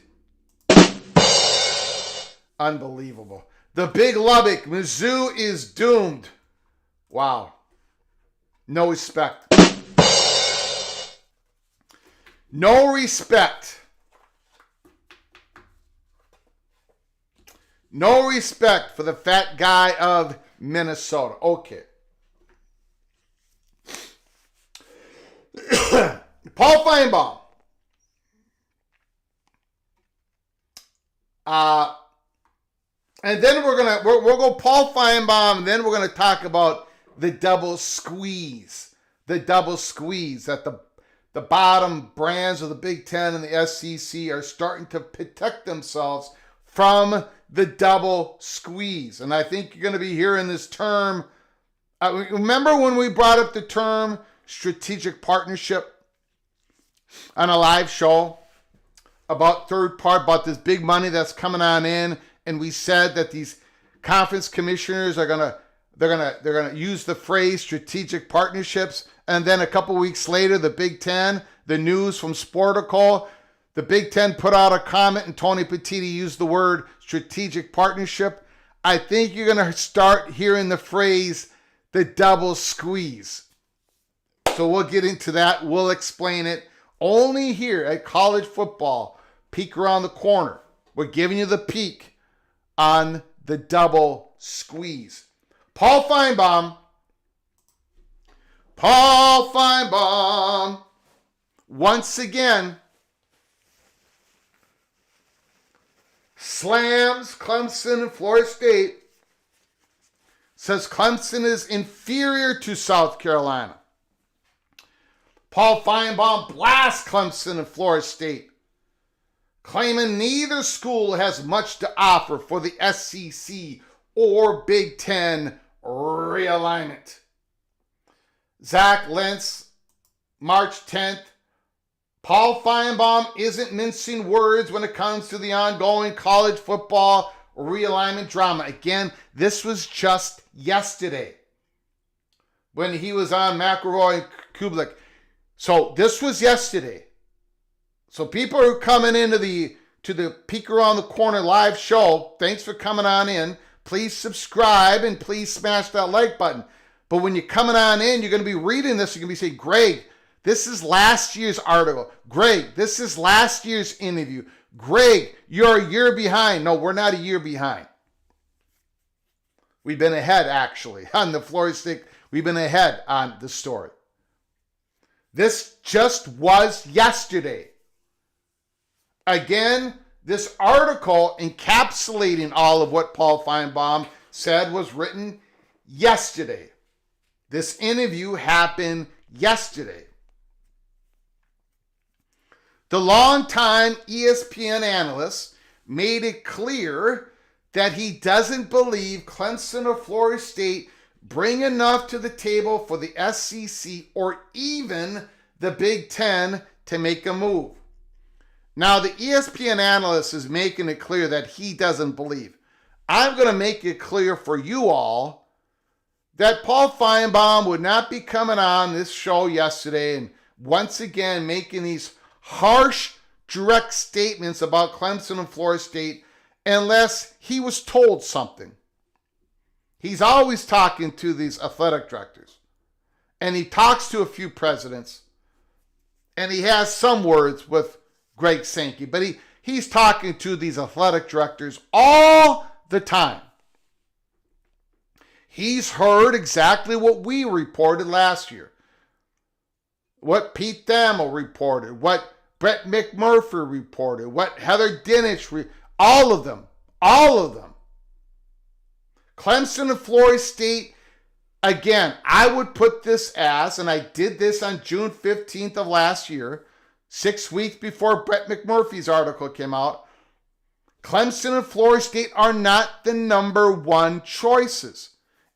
Unbelievable. The Big Lubbock. Mizzou is doomed. Wow. No respect. No respect. No respect for the fat guy of Minnesota. Okay. Paul Finebaum. And then we'll go Paul Finebaum, and then we're gonna talk about the double squeeze. The double squeeze that the bottom brands of the Big Ten and the SEC are starting to protect themselves from the double squeeze. And I think you're gonna be hearing this term. Remember when we brought up the term strategic partnership on a live show about about this big money that's coming on in, and we said that these conference commissioners are they're gonna use the phrase strategic partnerships, and then a couple weeks later, the Big Ten, the news from Sportico, the Big Ten put out a comment, and Tony Petitti used the word strategic partnership. I think you're gonna start hearing the phrase the double squeeze. So we'll get into that. We'll explain it only here at College Football. Peek around the corner. We're giving you the peek on the double squeeze. Paul Finebaum. Once again, slams Clemson and Florida State. Says Clemson is inferior to South Carolina. Paul Finebaum blasts Clemson and Florida State. claiming neither school has much to offer for the SEC or Big Ten realignment. Zach Lentz, March 10th. Paul Finebaum isn't mincing words when it comes to the ongoing college football realignment drama. Again, this was just yesterday when he was on McElroy and Kublik. So this was yesterday. So people who are coming into the Peek Around the Corner live show, thanks for coming on in. Please subscribe and please smash that like button. But when you're coming on in, you're going to be reading this. You're going to be saying, Greg, this is last year's article. Greg, this is last year's interview. Greg, you're a year behind. No, we're not a year behind. We've been ahead, actually, on the Florida State. We've been ahead on the story. This just was yesterday. Again, this article encapsulating all of what Paul Finebaum said was written yesterday. This interview happened yesterday. The longtime ESPN analyst made it clear that he doesn't believe Clemson or Florida State bring enough to the table for the SEC or even the Big Ten to make a move. Now, the ESPN analyst is making it clear that he doesn't believe. I'm going to make it clear for you all that Paul Finebaum would not be coming on this show yesterday and once again making these harsh, direct statements about Clemson and Florida State unless he was told something. He's always talking to these athletic directors. And he talks to a few presidents. And he has some words with Greg Sankey. But he's talking to these athletic directors all the time. He's heard exactly what we reported last year. What Pete Thamel reported. What Brett McMurphy reported. What Heather Dinich all of them. Clemson and Florida State, again, I would put this as, and I did this on June 15th of last year, 6 weeks before Brett McMurphy's article came out. Clemson and Florida State are not the number one choices.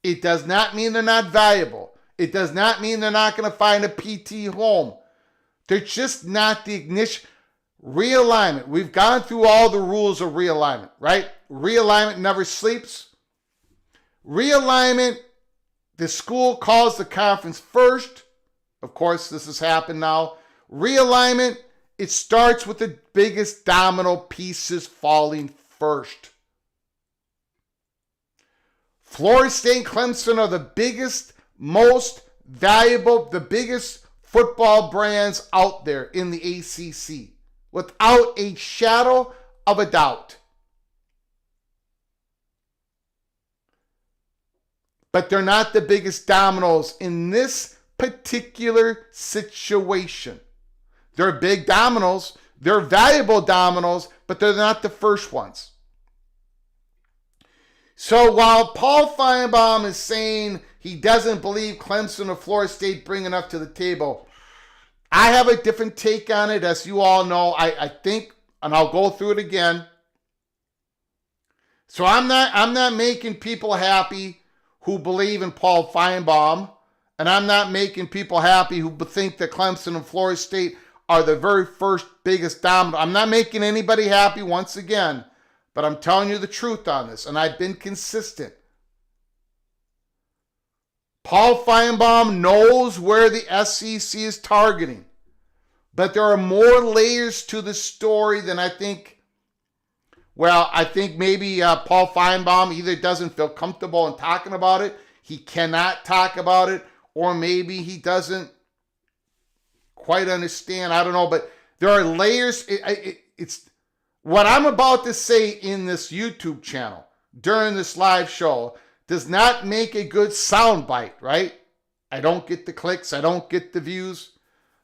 It does not mean they're not valuable. It does not mean they're not going to find a PT home. They're just not the ignition. Realignment. We've gone through all the rules of realignment, right? Realignment never sleeps. Realignment, the school calls the conference first. Of course, this has happened now. Realignment, it starts with the biggest domino pieces falling first. Florida State and Clemson are the biggest, most valuable, the biggest football brands out there in the ACC, without a shadow of a doubt. But they're not the biggest dominoes in this particular situation. They're big dominoes, they're valuable dominoes, but they're not the first ones. So while Paul Finebaum is saying he doesn't believe Clemson or Florida State bring enough to the table, I have a different take on it, as you all know. I think, and I'll go through it again. So I'm not making people happy who believe in Paul Finebaum, and I'm not making people happy who think that Clemson and Florida State are the very first biggest domino. I'm not making anybody happy once again, but I'm telling you the truth on this, and I've been consistent. Paul Finebaum knows where the SEC is targeting, but there are more layers to the story than I think. Well, I think maybe Paul Finebaum either doesn't feel comfortable in talking about it, he cannot talk about it, or maybe he doesn't quite understand. I don't know, but there are layers. It's what I'm about to say in this YouTube channel during this live show does not make a good soundbite, right? I don't get the clicks, I don't get the views,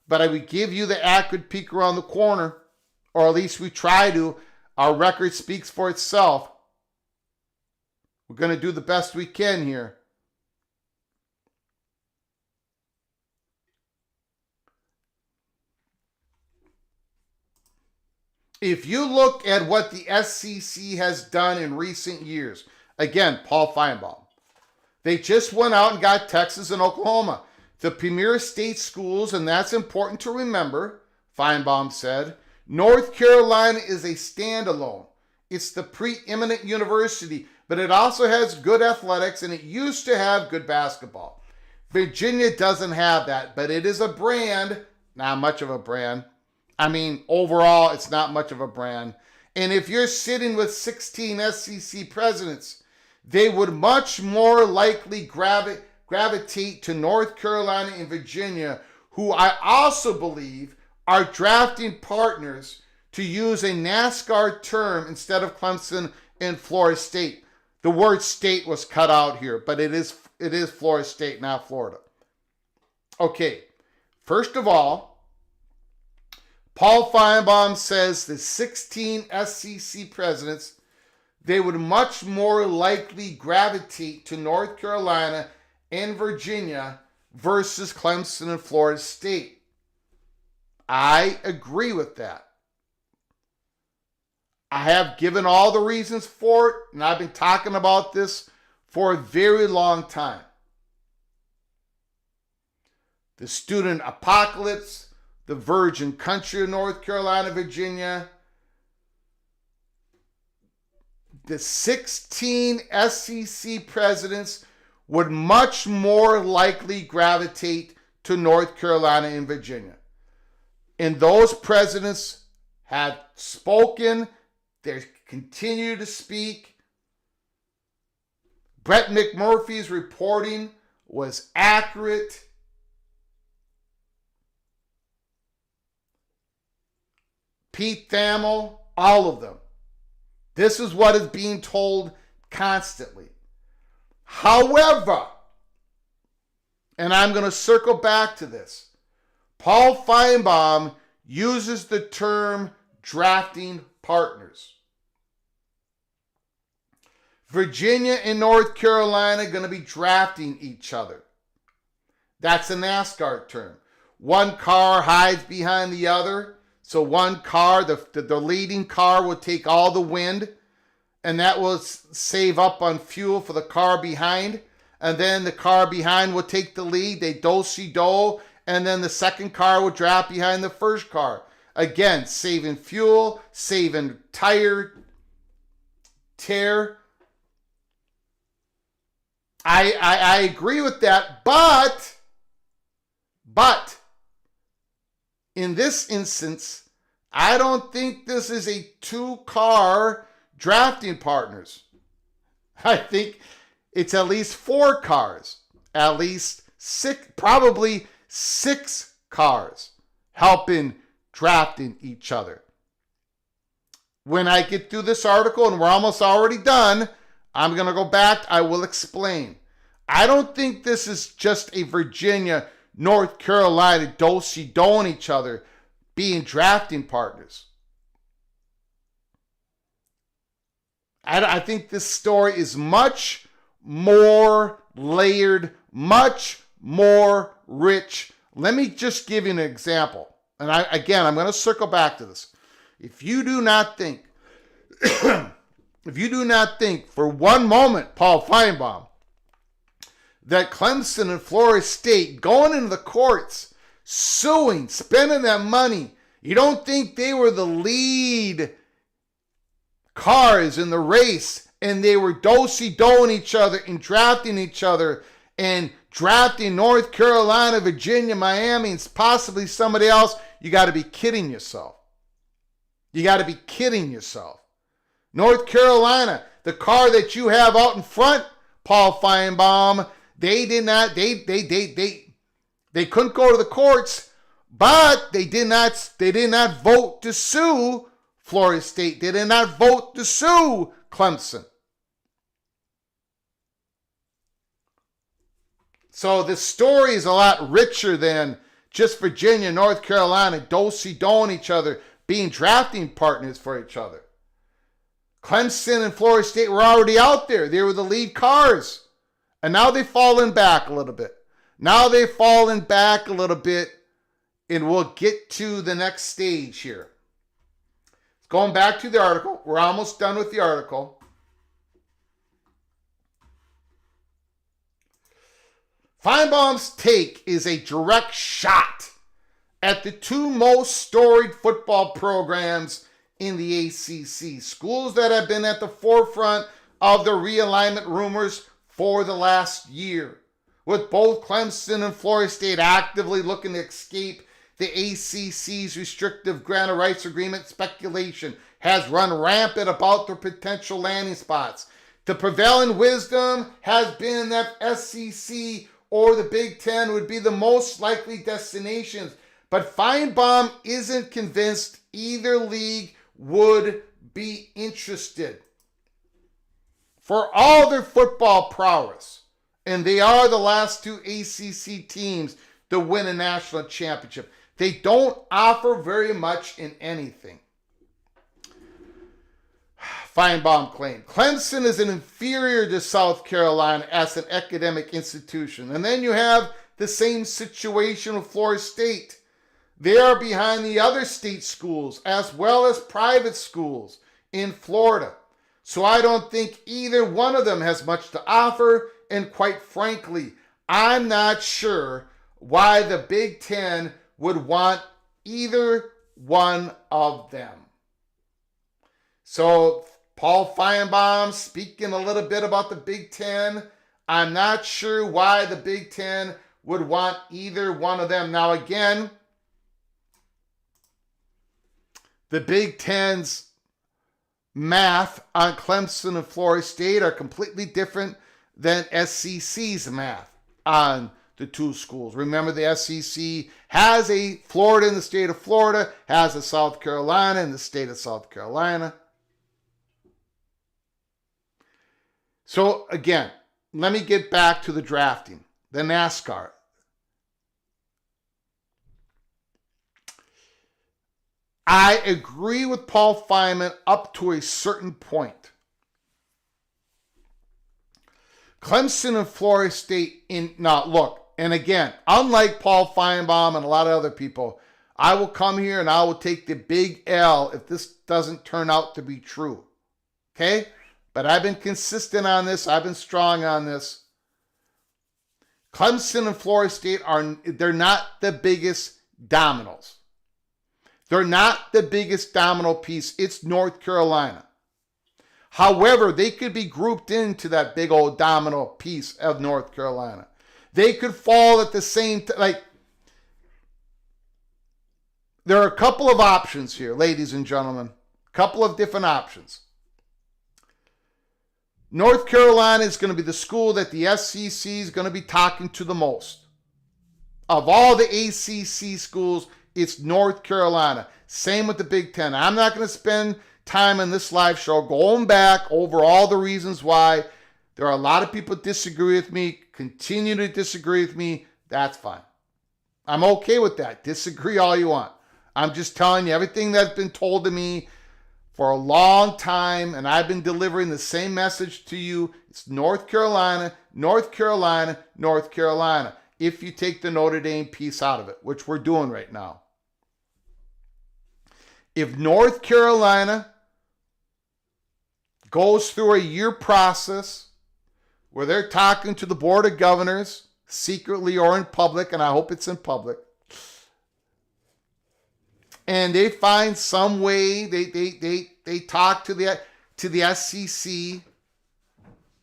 but I would give you the accurate peek around the corner, or at least we try to. Our record speaks for itself. We're going to do the best we can here. If you look at what the SEC has done in recent years, again, Paul Finebaum, they just went out and got Texas and Oklahoma, the premier state schools, and that's important to remember, Finebaum said. North Carolina is a standalone. It's the preeminent university, but it also has good athletics, and it used to have good basketball. Virginia doesn't have that, but it is a brand, not much of a brand. I mean, overall, it's not much of a brand. And if you're sitting with 16 SEC presidents, they would much more likely gravitate to North Carolina and Virginia, who I also believe are drafting partners, to use a NASCAR term instead of Clemson and Florida State. The word state was cut out here, but it is Florida State, not Florida. Okay, first of all, Paul Finebaum says the 16 SEC presidents, they would much more likely gravitate to North Carolina and Virginia versus Clemson and Florida State. I agree with that. I have given all the reasons for it, and I've been talking about this for a very long time. The student apocalypse, the virgin country of North Carolina, Virginia, the 16 SEC presidents would much more likely gravitate to North Carolina and Virginia. And those presidents have spoken, they continue to speak. Brett McMurphy's reporting was accurate. Pete Thamel, all of them. This is what is being told constantly. However, and I'm going to circle back to this, Paul Finebaum uses the term drafting partners. Virginia and North Carolina are going to be drafting each other. That's a NASCAR term. One car hides behind the other. So one car, the leading car, will take all the wind, and that will save up on fuel for the car behind. And then the car behind will take the lead. They do-si-do, and then the second car will draft behind the first car. Again, saving fuel, saving tire tear. I agree with that, but in this instance, I don't think this is a two-car drafting partners. I think it's at least 4 cars, at least 6, probably 6 cars helping drafting each other. When I get through this article, and we're almost already done, I'm going to go back. I will explain. I don't think this is just a Virginia, North Carolina do-si-doing each other, being drafting partners. I think this story is much more layered, much more rich. Let me just give you an example. And I'm going to circle back to this. If you do not think for one moment, Paul Finebaum, that Clemson and Florida State going into the courts, suing, spending that money, you don't think they were the lead cars in the race, and they were do-si-doing each other and drafting each other and drafting North Carolina, Virginia, Miami, and possibly somebody else? You got to be kidding yourself. You got to be kidding yourself. North Carolina, the car that you have out in front, Paul Finebaum, they did not, they couldn't go to the courts, but they did not vote to sue Florida State. They did not vote to sue Clemson. So the story is a lot richer than just Virginia, North Carolina, do-si-doing each other, being drafting partners for each other. Clemson and Florida State were already out there. They were the lead cars. And now they've fallen back a little bit. And we'll get to the next stage here. Let's going back to the article. We're almost done with the article. Finebaum's take is a direct shot at the two most storied football programs in the ACC, schools that have been at the forefront of the realignment rumors for the last year, with both Clemson and Florida State actively looking to escape the ACC's restrictive grant of rights agreement. Speculation has run rampant about their potential landing spots. The prevailing wisdom has been that SEC or the Big Ten would be the most likely destinations, but Finebaum isn't convinced either league would be interested. For all their football prowess, and they are the last two ACC teams to win a national championship, they don't offer very much in anything. Finebaum claimed Clemson is an inferior to South Carolina as an academic institution. And then you have the same situation with Florida State. They are behind the other state schools as well as private schools in Florida. So I don't think either one of them has much to offer. And quite frankly, I'm not sure why the Big Ten would want either one of them. So Paul Finebaum speaking a little bit about the Big Ten. I'm not sure why the Big Ten would want either one of them. Now again, the Big Ten's math on Clemson and Florida State are completely different than SEC's math on the two schools. Remember, the SEC has a Florida in the state of Florida, has a South Carolina in the state of South Carolina. So again, let me get back to the drafting, the NASCAR. I agree with Paul Finebaum up to a certain point. Clemson and Florida State now look, and again, unlike Paul Finebaum and a lot of other people, I will come here and I will take the big L if this doesn't turn out to be true. Okay? But I've been consistent on this. I've been strong on this. Clemson and Florida State they're not the biggest dominoes. They're not the biggest domino piece. It's North Carolina. However, they could be grouped into that big old domino piece of North Carolina. They could fall at the same time. There are a couple of options here, ladies and gentlemen. A couple of different options. North Carolina is going to be the school that the SEC is going to be talking to the most. Of all the ACC schools, it's North Carolina. Same with the Big Ten. I'm not going to spend time in this live show going back over all the reasons why. There are a lot of people disagree with me, continue to disagree with me. That's fine. I'm okay with that. Disagree all you want. I'm just telling you everything that's been told to me for a long time, and I've been delivering the same message to you. It's North Carolina, North Carolina, North Carolina. If you take the Notre Dame piece out of it, which we're doing right now. If North Carolina goes through a year process where they're talking to the Board of Governors, secretly or in public, and I hope it's in public, and they find some way, they talk to the SEC,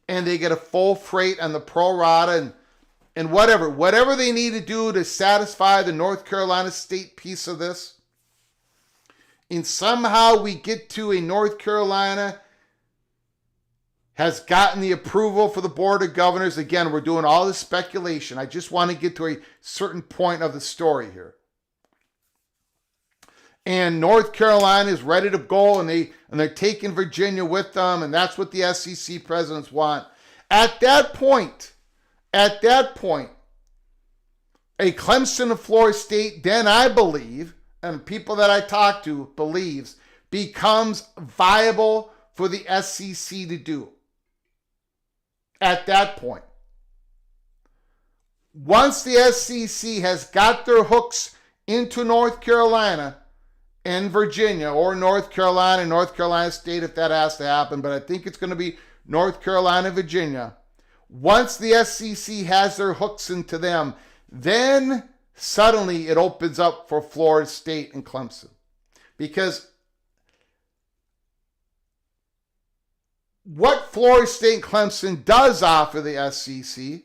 and they get a full freight on the pro rata and whatever they need to do to satisfy the North Carolina State piece of this. And somehow we get to a North Carolina has gotten the approval for the Board of Governors. Again, we're doing all this speculation. I just want to get to a certain point of the story here. And North Carolina is ready to go, and they're taking Virginia with them, and that's what the SEC presidents want. At that point, a Clemson and Florida State, then I believe, and people that I talk to believes, becomes viable for the SEC to do. At that point. Once the SEC has got their hooks into North Carolina, and Virginia, or North Carolina State if that has to happen, but I think it's going to be North Carolina, Virginia. Once the SEC has their hooks into them, then suddenly it opens up for Florida State and Clemson. Because what Florida State and Clemson does offer the SEC,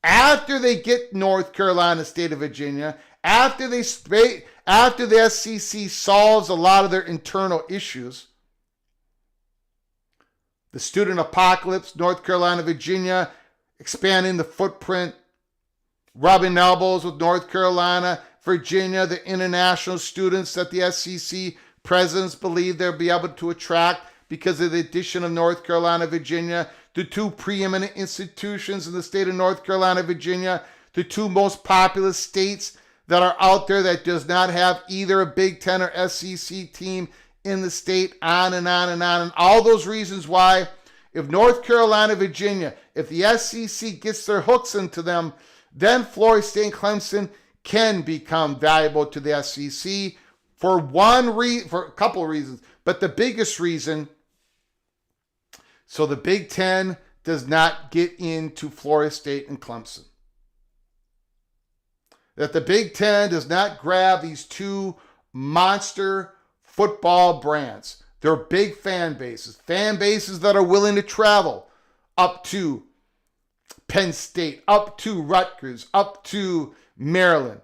after they get North Carolina, State of Virginia, after the SEC solves a lot of their internal issues, the student apocalypse, North Carolina, Virginia, expanding the footprint, rubbing elbows with North Carolina, Virginia, the international students that the SEC presidents believe they'll be able to attract because of the addition of North Carolina, Virginia, the two preeminent institutions in the state of North Carolina, Virginia, the two most populous states that are out there that does not have either a Big Ten or SEC team in the state, on and on and on. And all those reasons why, if North Carolina, Virginia, if the SEC gets their hooks into them, then Florida State and Clemson can become valuable to the SEC for a couple of reasons. But the biggest reason, so the Big Ten does not get into Florida State and Clemson. That the Big Ten does not grab these two monster football brands. They're big fan bases that are willing to travel up to Penn State, up to Rutgers, up to Maryland.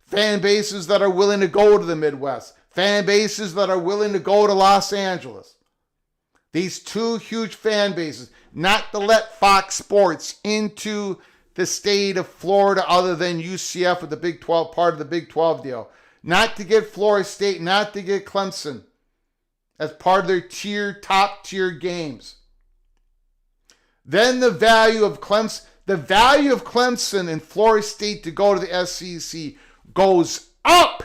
Fan bases that are willing to go to the Midwest. Fan bases that are willing to go to Los Angeles. These two huge fan bases, not to let Fox Sports into the state of Florida other than UCF with the Big 12, part of the Big 12 deal. Not to get Florida State, not to get Clemson as part of their top tier games. Then the value of Clemson and Florida State to go to the SEC goes up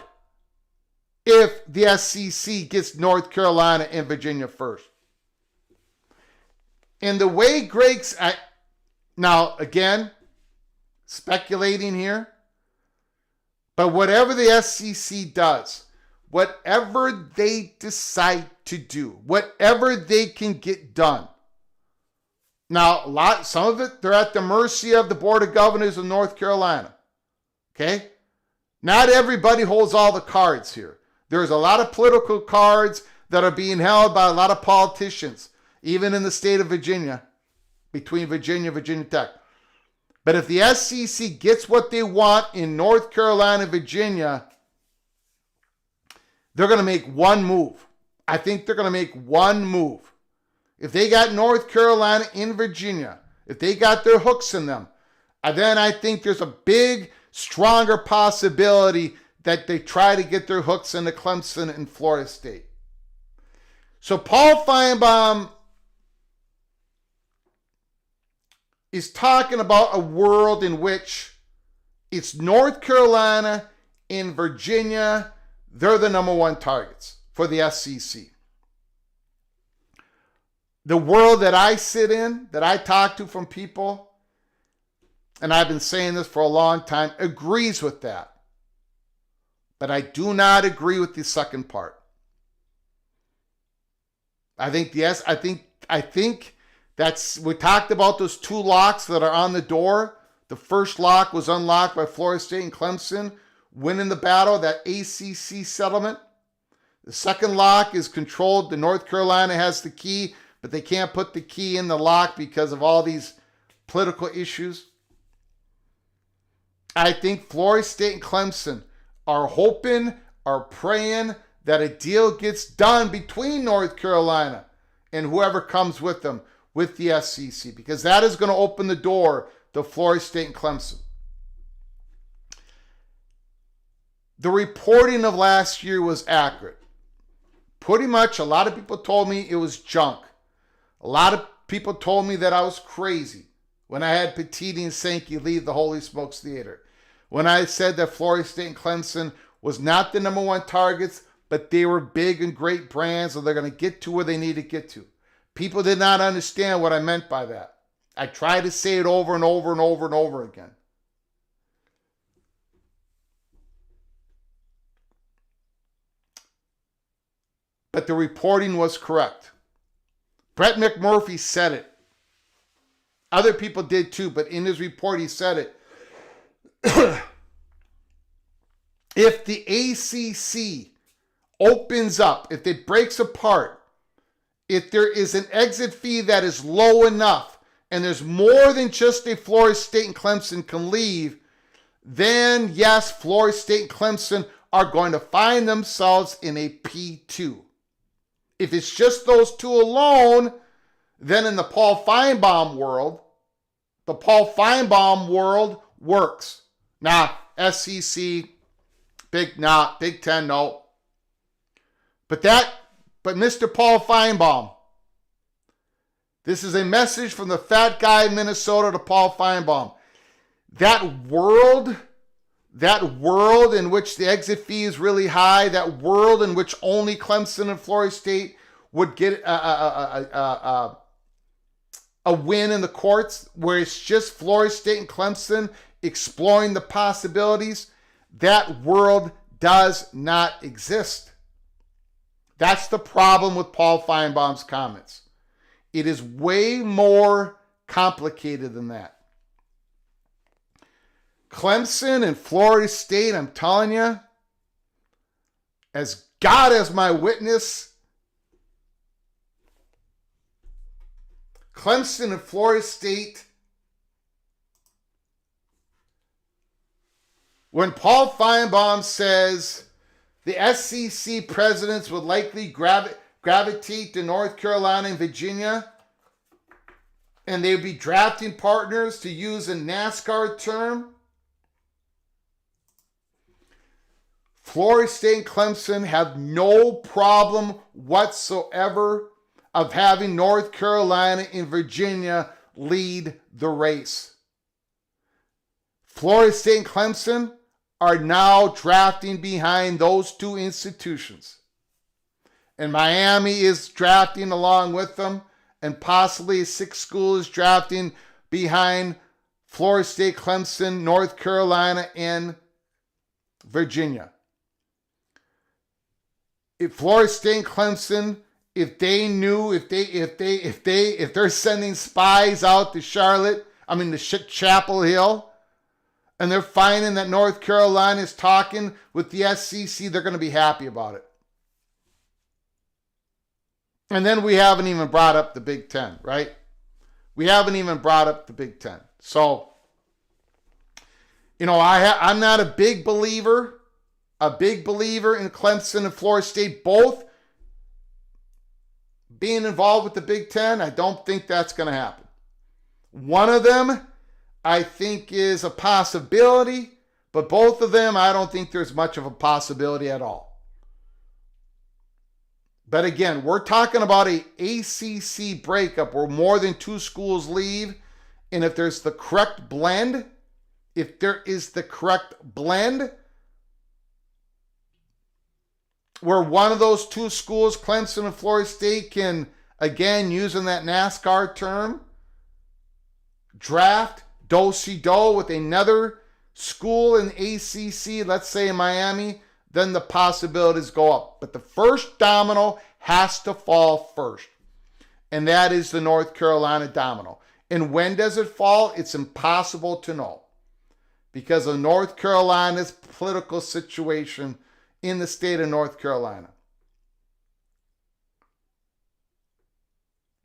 if the SEC gets North Carolina and Virginia first. And the way now again, speculating here, but whatever the SEC does, whatever they decide to do, whatever they can get done. Now, some of it, they're at the mercy of the Board of Governors of North Carolina. Okay? Not everybody holds all the cards here. There's a lot of political cards that are being held by a lot of politicians, even in the state of Virginia, between Virginia Tech. But if the SEC gets what they want in North Carolina, Virginia, they're going to make one move. I think they're going to make one move. If they got North Carolina in Virginia, if they got their hooks in them, then I think there's a big, stronger possibility that they try to get their hooks into Clemson and Florida State. So Paul Finebaum is talking about a world in which it's North Carolina and Virginia. They're the number one targets for the SEC. The world that I sit in, that I talk to from people, and I've been saying this for a long time, agrees with that. But I do not agree with the second part. I think that's, we talked about those two locks that are on the door. The first lock was unlocked by Florida State and Clemson winning the battle, that ACC settlement. The second lock is controlled. The North Carolina has the key, but they can't put the key in the lock because of all these political issues. I think Florida State and Clemson are hoping, are praying that a deal gets done between North Carolina and whoever comes with them, with the SEC, because that is going to open the door to Florida State and Clemson. The reporting of last year was accurate. Pretty much, a lot of people told me it was junk. A lot of people told me that I was crazy when I had Petiti and Sankey leave the Holy Smokes Theater. When I said that Florida State and Clemson was not the number one targets, but they were big and great brands, and they're going to get to where they need to get to. People did not understand what I meant by that. I tried to say it over and over and over and over again. but the reporting was correct. Brett McMurphy said it. Other people did too, but in his report he said it. If the ACC opens up, if it breaks apart, if there is an exit fee that is low enough, and there's more than just a Florida State and Clemson can leave, then yes, Florida State and Clemson are going to find themselves in a P2. If it's just those two alone, then in the Paul Finebaum world, the Paul Finebaum world works. Now, SEC, Big Ten, no. But Mr. Paul Finebaum, this is a message from the fat guy in Minnesota to Paul Finebaum. That world in which the exit fee is really high, that world in which only Clemson and Florida State would get a win in the courts, where it's just Florida State and Clemson exploring the possibilities, that world does not exist. That's the problem with Paul Finebaum's comments. It is way more complicated than that. Clemson and Florida State, I'm telling you, as God as my witness, Clemson and Florida State, when Paul Finebaum says the SEC presidents would likely gravitate to North Carolina and Virginia, and they would be drafting partners, to use a NASCAR term, Florida State and Clemson have no problem whatsoever of having North Carolina and Virginia lead the race. Florida State and Clemson are now drafting behind those two institutions. And Miami is drafting along with them, and possibly a sixth school is drafting behind Florida State, Clemson, North Carolina, and Virginia. If Florida State and Clemson, if they're sending spies out to Chapel Hill, and they're finding that North Carolina is talking with the SEC, they're going to be happy about it. And then we haven't even brought up the Big Ten, right? We haven't even brought up the Big Ten. So, I'm not a big believer in Clemson and Florida State both being involved with the Big Ten. I don't think that's going to happen. One of them, I think, is a possibility, but both of them, I don't think there's much of a possibility at all. But again, we're talking about a ACC breakup where more than two schools leave, and if there's the correct blend, where one of those two schools, Clemson and Florida State, can, again, using that NASCAR term, draft do-si-do with another school in ACC, let's say in Miami, then the possibilities go up. But the first domino has to fall first, and that is the North Carolina domino. And when does it fall? It's impossible to know because of North Carolina's political situation in the state of North Carolina.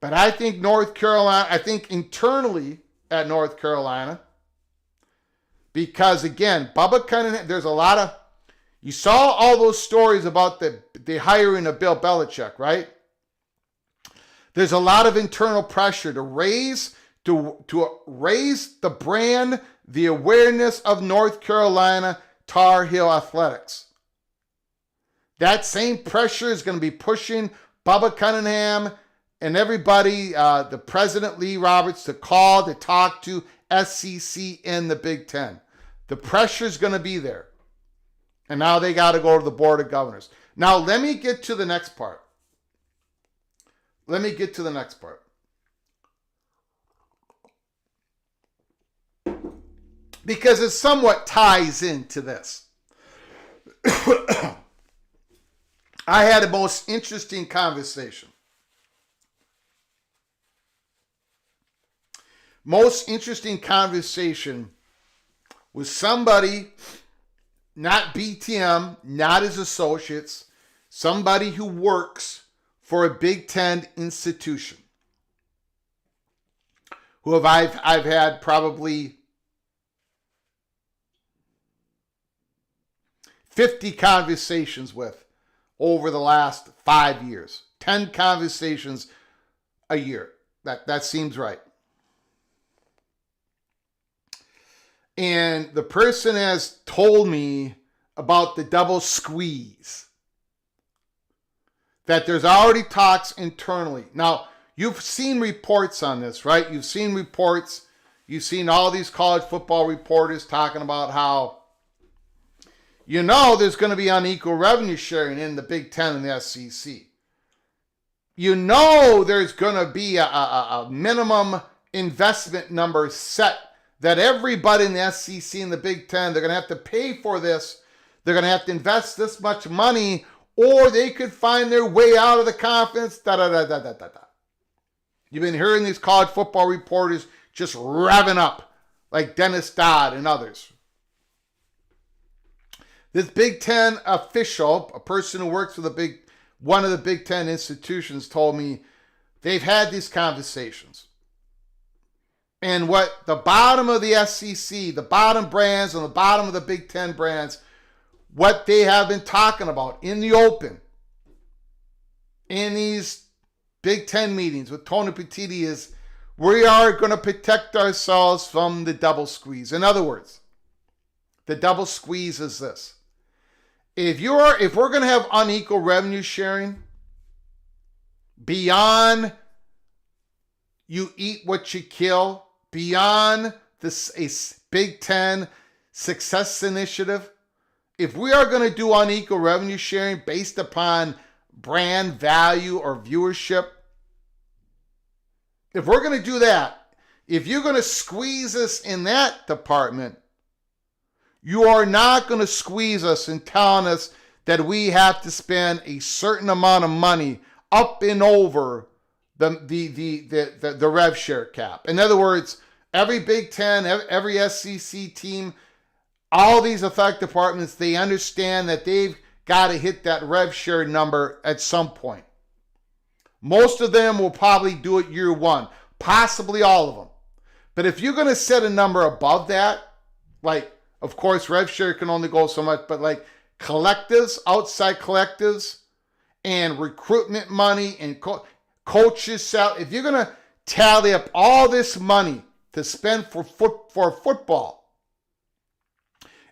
But I think internally at North Carolina, because again, Bubba Cunningham, there's a lot of, you saw all those stories about the hiring of Bill Belichick, right? There's a lot of internal pressure to raise the brand, the awareness of North Carolina Tar Heel athletics. That same pressure is going to be pushing Bubba Cunningham and everybody, the President Lee Roberts, to talk to SEC and the Big Ten. The pressure is going to be there. And now they got to go to the Board of Governors. Now, let me get to the next part. Because it somewhat ties into this. I had the most interesting conversation. Most interesting conversation with somebody, not BTM, not his associates, somebody who works for a Big Ten institution, who I've had probably 50 conversations with over the last 5 years. 10 conversations a year. That seems right. And the person has told me about the double squeeze. That there's already talks internally. Now, you've seen reports on this, right? You've seen reports. You've seen all these college football reporters talking about how, there's going to be unequal revenue sharing in the Big Ten and the SEC. There's going to be a minimum investment number set that everybody in the SEC and the Big Ten, they're going to have to pay for this. They're going to have to invest this much money, or they could find their way out of the conference. You've been hearing these college football reporters just revving up, like Dennis Dodd and others. This Big Ten official, a person who works for one of the Big Ten institutions, told me they've had these conversations. And what the bottom of the SEC, the bottom brands and the bottom of the Big Ten brands, what they have been talking about in the open, in these Big Ten meetings with Tony Petitti, is we are going to protect ourselves from the double squeeze. In other words, the double squeeze is this. If we're going to have unequal revenue sharing beyond you eat what you kill, beyond this Big Ten success initiative, if we are going to do unequal revenue sharing based upon brand value or viewership, if we're going to do that, if you're going to squeeze us in that department, you are not going to squeeze us in telling us that we have to spend a certain amount of money up and over the rev share cap. In other words, every Big Ten, every SEC team, all these athletic departments, they understand that they've got to hit that rev share number at some point. Most of them will probably do it year one, possibly all of them. But if you're going to set a number above that, like, of course, rev share can only go so much, but like collectives, outside collectives, and recruitment money and coaches' salary, if you're going to tally up all this money to spend for football,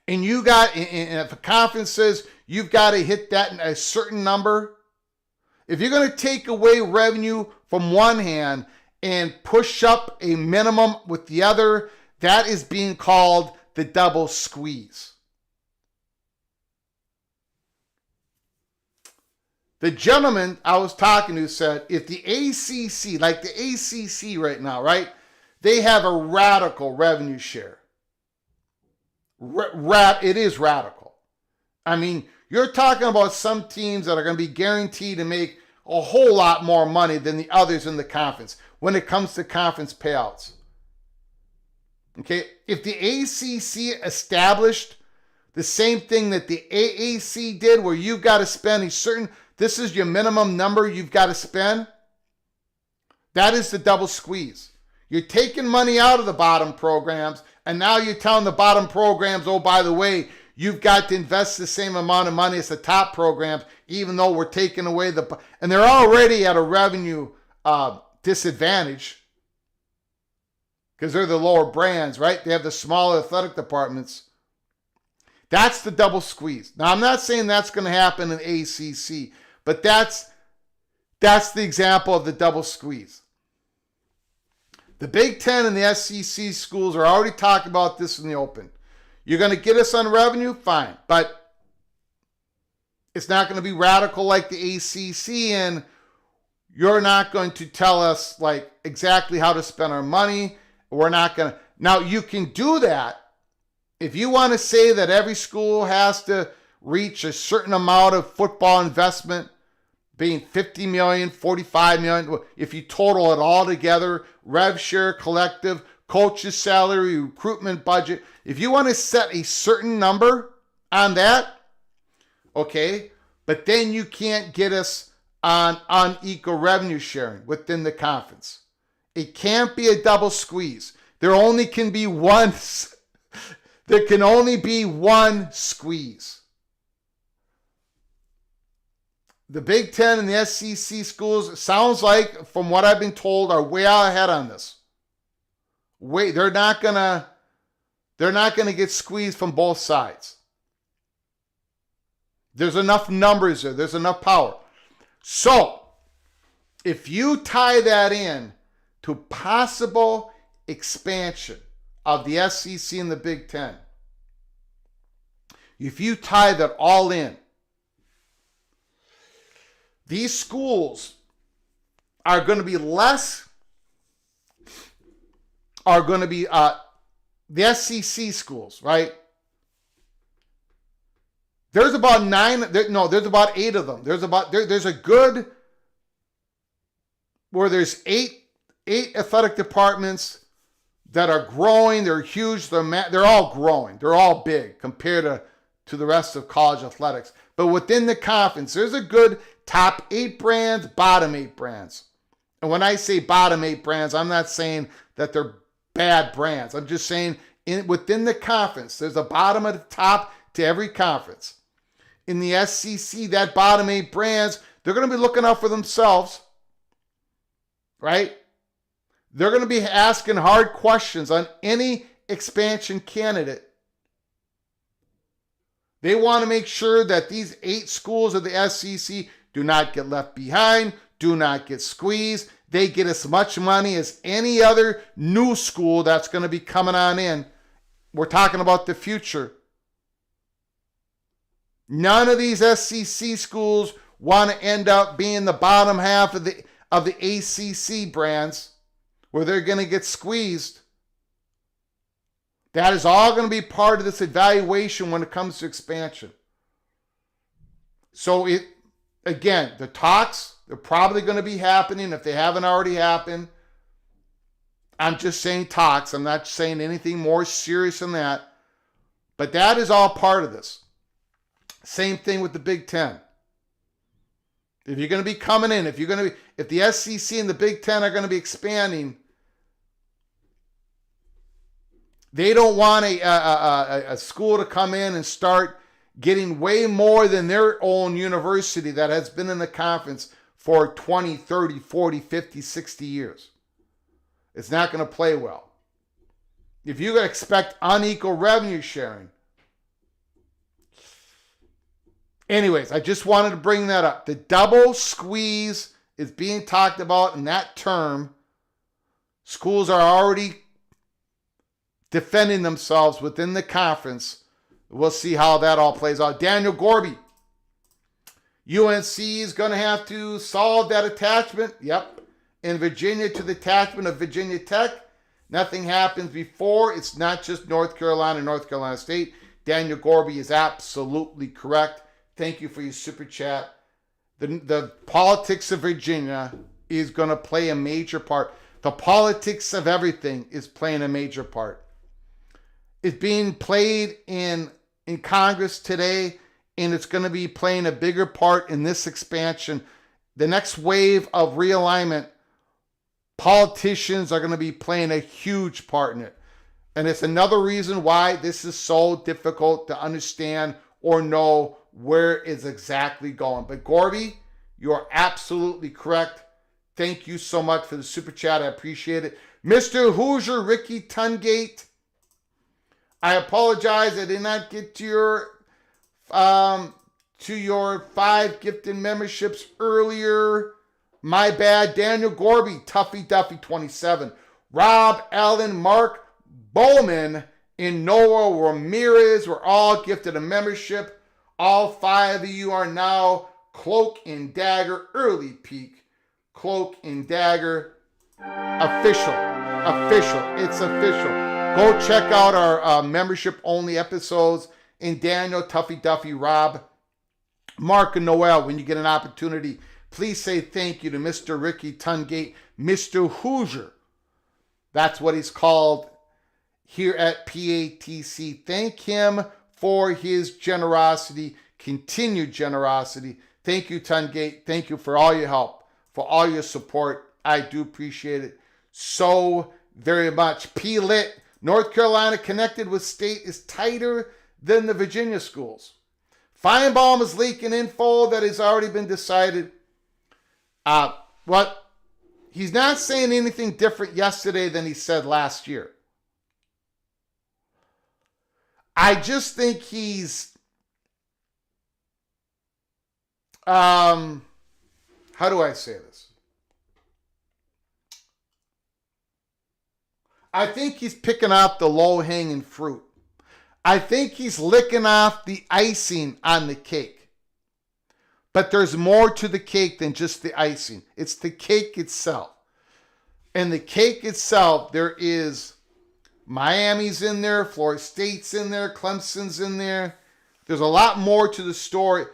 and you got, and if a conference says you've got to hit that in a certain number, if you're going to take away revenue from one hand and push up a minimum with the other, that is being called the double squeeze. The gentleman I was talking to said, if the ACC, like the ACC right now, right, they have a radical revenue share. It is radical. I mean, you're talking about some teams that are going to be guaranteed to make a whole lot more money than the others in the conference when it comes to conference payouts. Okay, if the ACC established the same thing that the AAC did, where you've got to spend this is your minimum number you've got to spend, that is the double squeeze. You're taking money out of the bottom programs, and now you're telling the bottom programs, oh, by the way, you've got to invest the same amount of money as the top programs, even though we're taking away and they're already at a revenue disadvantage because they're the lower brands, right? They have the smaller athletic departments. That's the double squeeze. Now, I'm not saying that's going to happen in ACC, but that's the example of the double squeeze. The Big Ten and the SEC schools are already talking about this in the open. You're going to get us on revenue? Fine. But it's not going to be radical like the ACC, and you're not going to tell us like exactly how to spend our money. We're not going to. Now, you can do that if you want to say that every school has to reach a certain amount of football investment, being 50 million, 45 million, if you total it all together, rev share, collective, coach's salary, recruitment budget, if you want to set a certain number on that, okay, but then you can't get us on unequal revenue sharing within the conference. It can't be a double squeeze. There only can be one. There can only be one squeeze. The Big Ten and the SEC schools, sounds like, from what I've been told, are way out ahead on this. They're not gonna get squeezed from both sides. There's enough numbers there. There's enough power. So, if you tie that in to possible expansion of the SEC and the Big Ten, if you tie that all in, these schools are going to be the SEC schools, right? There's about there's about 8 of them. There's a good, where there's eight athletic departments that are growing. They're huge. They're all growing. They're all big compared to the rest of college athletics. But within the conference, there's a good top 8 brands, bottom 8 brands. And when I say bottom 8 brands, I'm not saying that they're bad brands. I'm just saying within the conference, there's a bottom and a top to every conference. In the SEC, that bottom 8 brands, they're going to be looking out for themselves, right? They're going to be asking hard questions on any expansion candidate. They want to make sure that these 8 schools of the SEC do not get left behind, do not get squeezed. They get as much money as any other new school that's going to be coming on in. We're talking about the future. None of these SEC schools want to end up being the bottom half of the ACC brands where they're going to get squeezed. That is all going to be part of this evaluation when it comes to expansion. So the talks, they're probably going to be happening if they haven't already happened. I'm just saying talks. I'm not saying anything more serious than that. But that is all part of this. Same thing with the Big Ten. If you're going to be coming in, if the SEC and the Big Ten are going to be expanding, they don't want a school to come in and start getting way more than their own university that has been in the conference for 20, 30, 40, 50, 60 years. It's not going to play well. If you expect unequal revenue sharing. Anyways, I just wanted to bring that up. The double squeeze is being talked about in that term. Schools are already defending themselves within the conference. We'll see how that all plays out. Daniel Gorby. UNC is going to have to solve that attachment. Yep. In Virginia to the attachment of Virginia Tech. Nothing happens before. It's not just North Carolina State. Daniel Gorby is absolutely correct. Thank you for your super chat. The politics of Virginia is going to play a major part. The politics of everything is playing a major part. It's being played in Congress today, and it's going to be playing a bigger part in this expansion. The next wave of realignment, politicians are going to be playing a huge part in it. And it's another reason why this is so difficult to understand or know where it's exactly going. But Gorby, you are absolutely correct. Thank you so much for the super chat. I appreciate it. Mr. Hoosier Ricky Tungate, I apologize. I did not get to your 5 gifted memberships earlier. My bad. Daniel Gorby, Tuffy Duffy 27, Rob Allen, Mark Bowman, and Noah Ramirez were all gifted a membership. All 5 of you are now Cloak and Dagger Early Peak. Cloak and Dagger official. It's official. Go check out our membership only episodes and Daniel, Tuffy Duffy, Rob, Mark, and Noel. When you get an opportunity, please say thank you to Mr. Ricky Tungate, Mr. Hoosier. That's what he's called here at PATC. Thank him for his generosity, continued generosity. Thank you, Tungate. Thank you for all your help, for all your support. I do appreciate it so very much. P-Lit, North Carolina connected with state is tighter than the Virginia schools. Finebaum is leaking info that has already been decided. He's not saying anything different yesterday than he said last year. I just think he's, how do I say this? I think he's picking out the low-hanging fruit. I think he's licking off the icing on the cake. But there's more to the cake than just the icing. It's the cake itself. And the cake itself, there is Miami's in there, Florida State's in there, Clemson's in there. There's a lot more to the story.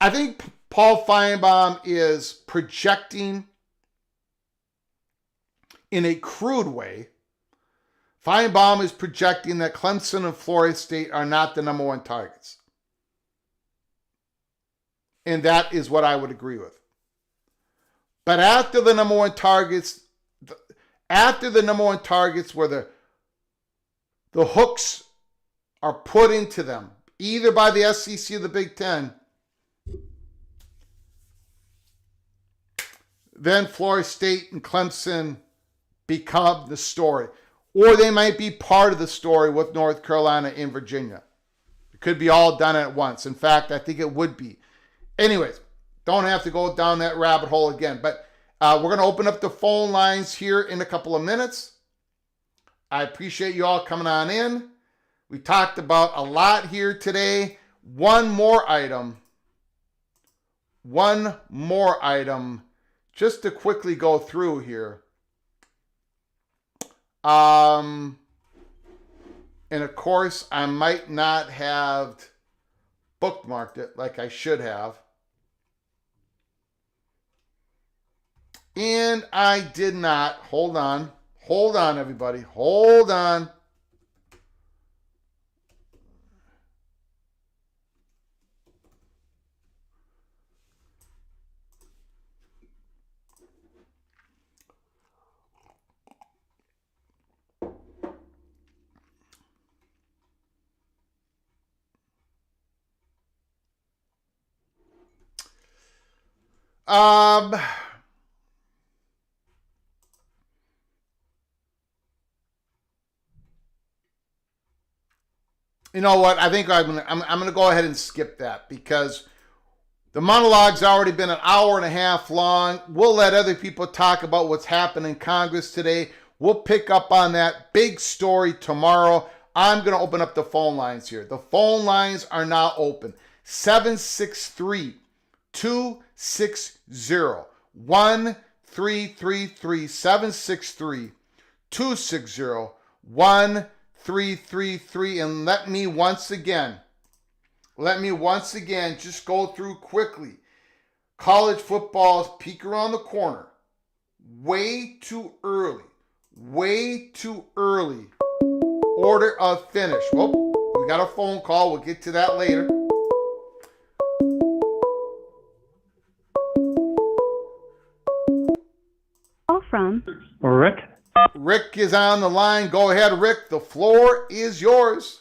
I think Paul Finebaum is projecting in a crude way. Finebaum is projecting that Clemson and Florida State are not the number one targets. And that is what I would agree with. But after the number one targets, where the hooks are put into them, either by the SEC or the Big Ten, then Florida State and Clemson become the story. Or they might be part of the story with North Carolina and Virginia. It could be all done at once. In fact, I think it would be. Anyways, don't have to go down that rabbit hole again. But we're going to open up the phone lines here in a couple of minutes. I appreciate you all coming on in. We talked about a lot here today. One more item. Just to quickly go through here. And of course, I might not have bookmarked it like I should have. And I did not. Hold on, everybody. Hold on. You know what? I think I'm gonna go ahead and skip that because the monologue's already been an hour and a half long. We'll let other people talk about what's happened in Congress today. We'll pick up on that big story tomorrow. I'm gonna open up the phone lines here. The phone lines are now open. 763-260-1333, 763-260-1333. And let me once again just go through quickly. College football's peek around the corner. Way too early. Order of finish. Well, we got a phone call. We'll get to that later. From Rick. Rick is on the line. Go ahead, Rick. The floor is yours.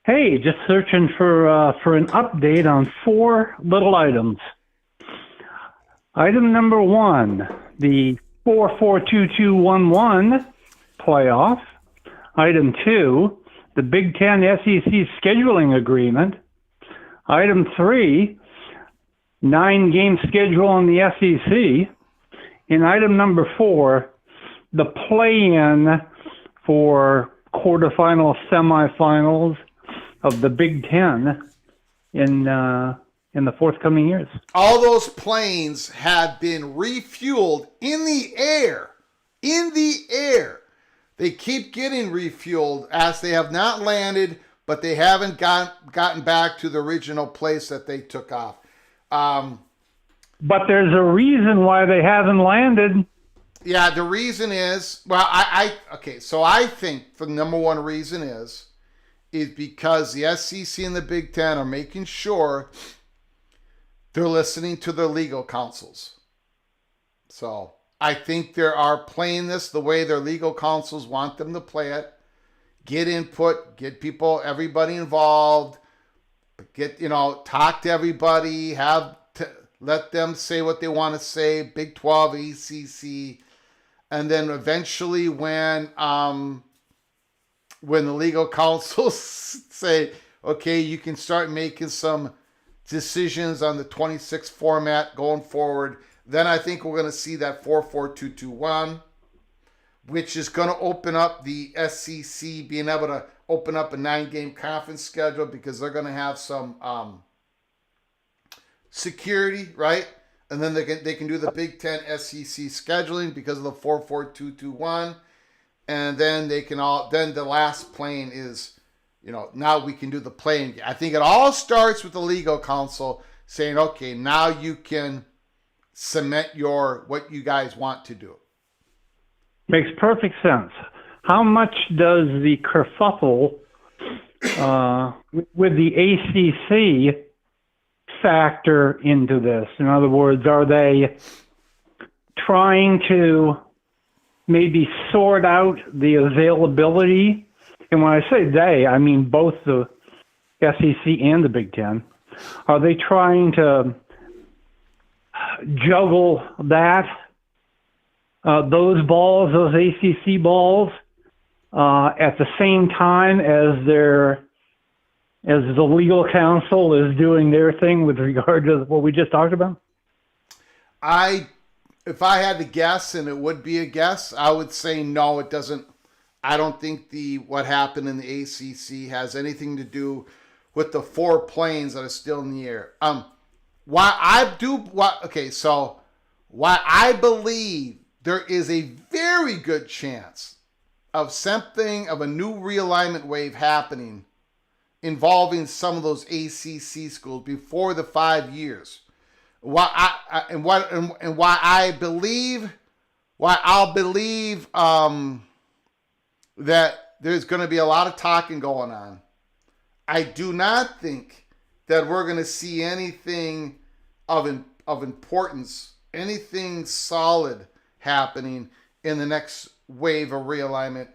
Hey, just searching for an update on 4 little items. Item number 1, the 442211 playoff. Item 2, the Big Ten SEC scheduling agreement. Item 3, 9-game schedule in the SEC. And item number 4, the play-in for quarterfinals, semifinals of the Big Ten in the forthcoming years. All those planes have been refueled in the air. They keep getting refueled as they have not landed, but they haven't gotten back to the original place that they took off. But there's a reason why they haven't landed. Yeah, the reason is, well, so I think the number one reason is because the SEC and the Big Ten are making sure they're listening to their legal counsels. So I think they are playing this the way their legal counsels want them to play it. Get input, get everybody involved, talk to everybody, let them say what they want to say, Big 12, ACC, and then eventually when the legal counsels say, okay, you can start making some decisions on the 26 format going forward, then I think we're going to see that 4-4-2-2-1, which is going to open up the SEC being able to open up a 9-game conference schedule because they're going to have some security, right? And then they can do the Big Ten SEC scheduling because of the 4-4-2-2-1. And then then the last plane is, now we can do the playing game. I think it all starts with the legal counsel saying, okay, now you can cement what you guys want to do. Makes perfect sense. How much does the kerfuffle with the ACC factor into this? In other words, are they trying to maybe sort out the availability? And when I say they, I mean both the SEC and the Big Ten. Are they trying to juggle those ACC balls, at the same time as the legal counsel is doing their thing with regard to what we just talked about? If I had to guess, and it would be a guess, I would say no, it doesn't. I don't think what happened in the ACC has anything to do with the 4 planes that are still in the air. Why I believe there is a very good chance of a new realignment wave happening involving some of those ACC schools before the 5 years. Why I'll believe that there's going to be a lot of talking going on. I do not think that we're going to see anything of importance, anything solid happening in the next wave of realignment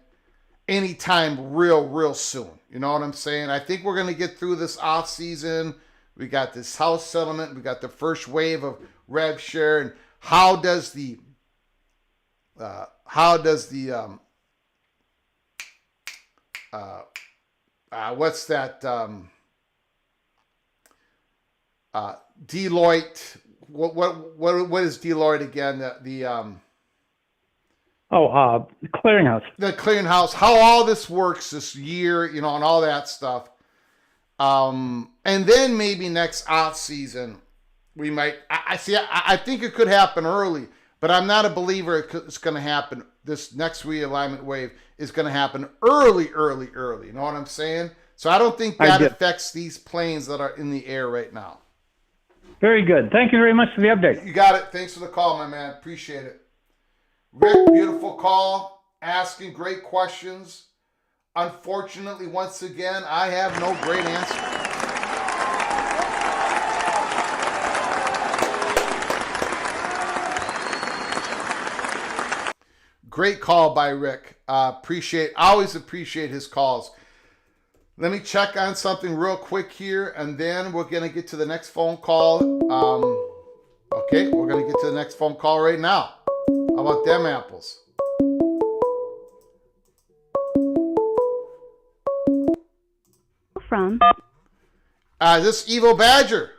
anytime real soon. You know what I'm saying? I think we're going to get through this off season. We got this House settlement. We got the first wave of rev share. And how does the what's that? Deloitte. What is Deloitte again? Clearinghouse. The clearinghouse. How all this works this year, and all that stuff. And then maybe next off season, we might. I think it could happen early, but I'm not a believer it's going to happen. This next realignment wave is going to happen early. You know what I'm saying? So I don't think that affects these planes that are in the air right now. Very good. Thank you very much for the update. You got it. Thanks for the call, my man. Appreciate it. Rick, beautiful call. Asking great questions. Unfortunately, once again, I have no great answer. Great call by Rick. Always appreciate his calls. Let me check on something real quick here, and then we're going to get to the next phone call. Okay, we're going to get to the next phone call right now. How about them apples? From this Evo Badger.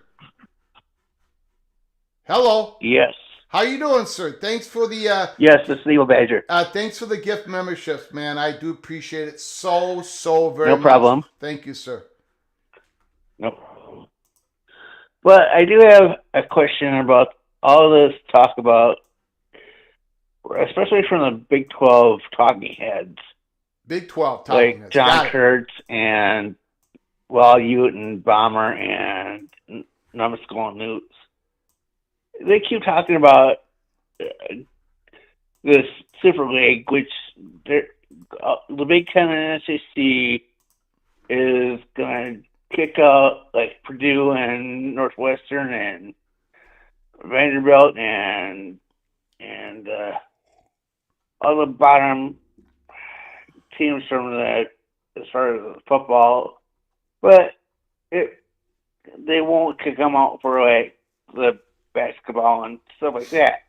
Hello. Yes. How you doing, sir? Thanks for the Yes, this is Evo Badger. Thanks for the gift memberships, man. I do appreciate it so very much. No problem. Thank you, sir. Nope. But I do have a question about all this talk about, especially from the Big 12 talking heads. Big 12 talking heads. Like John Kurtz and Ute and Bomber and Numbskull and Newts. They keep talking about this Super League, which the Big Ten and SEC is going to kick out like Purdue and Northwestern and Vanderbilt and all the bottom teams from that as far as football, but they won't kick them out for like the basketball and stuff like that.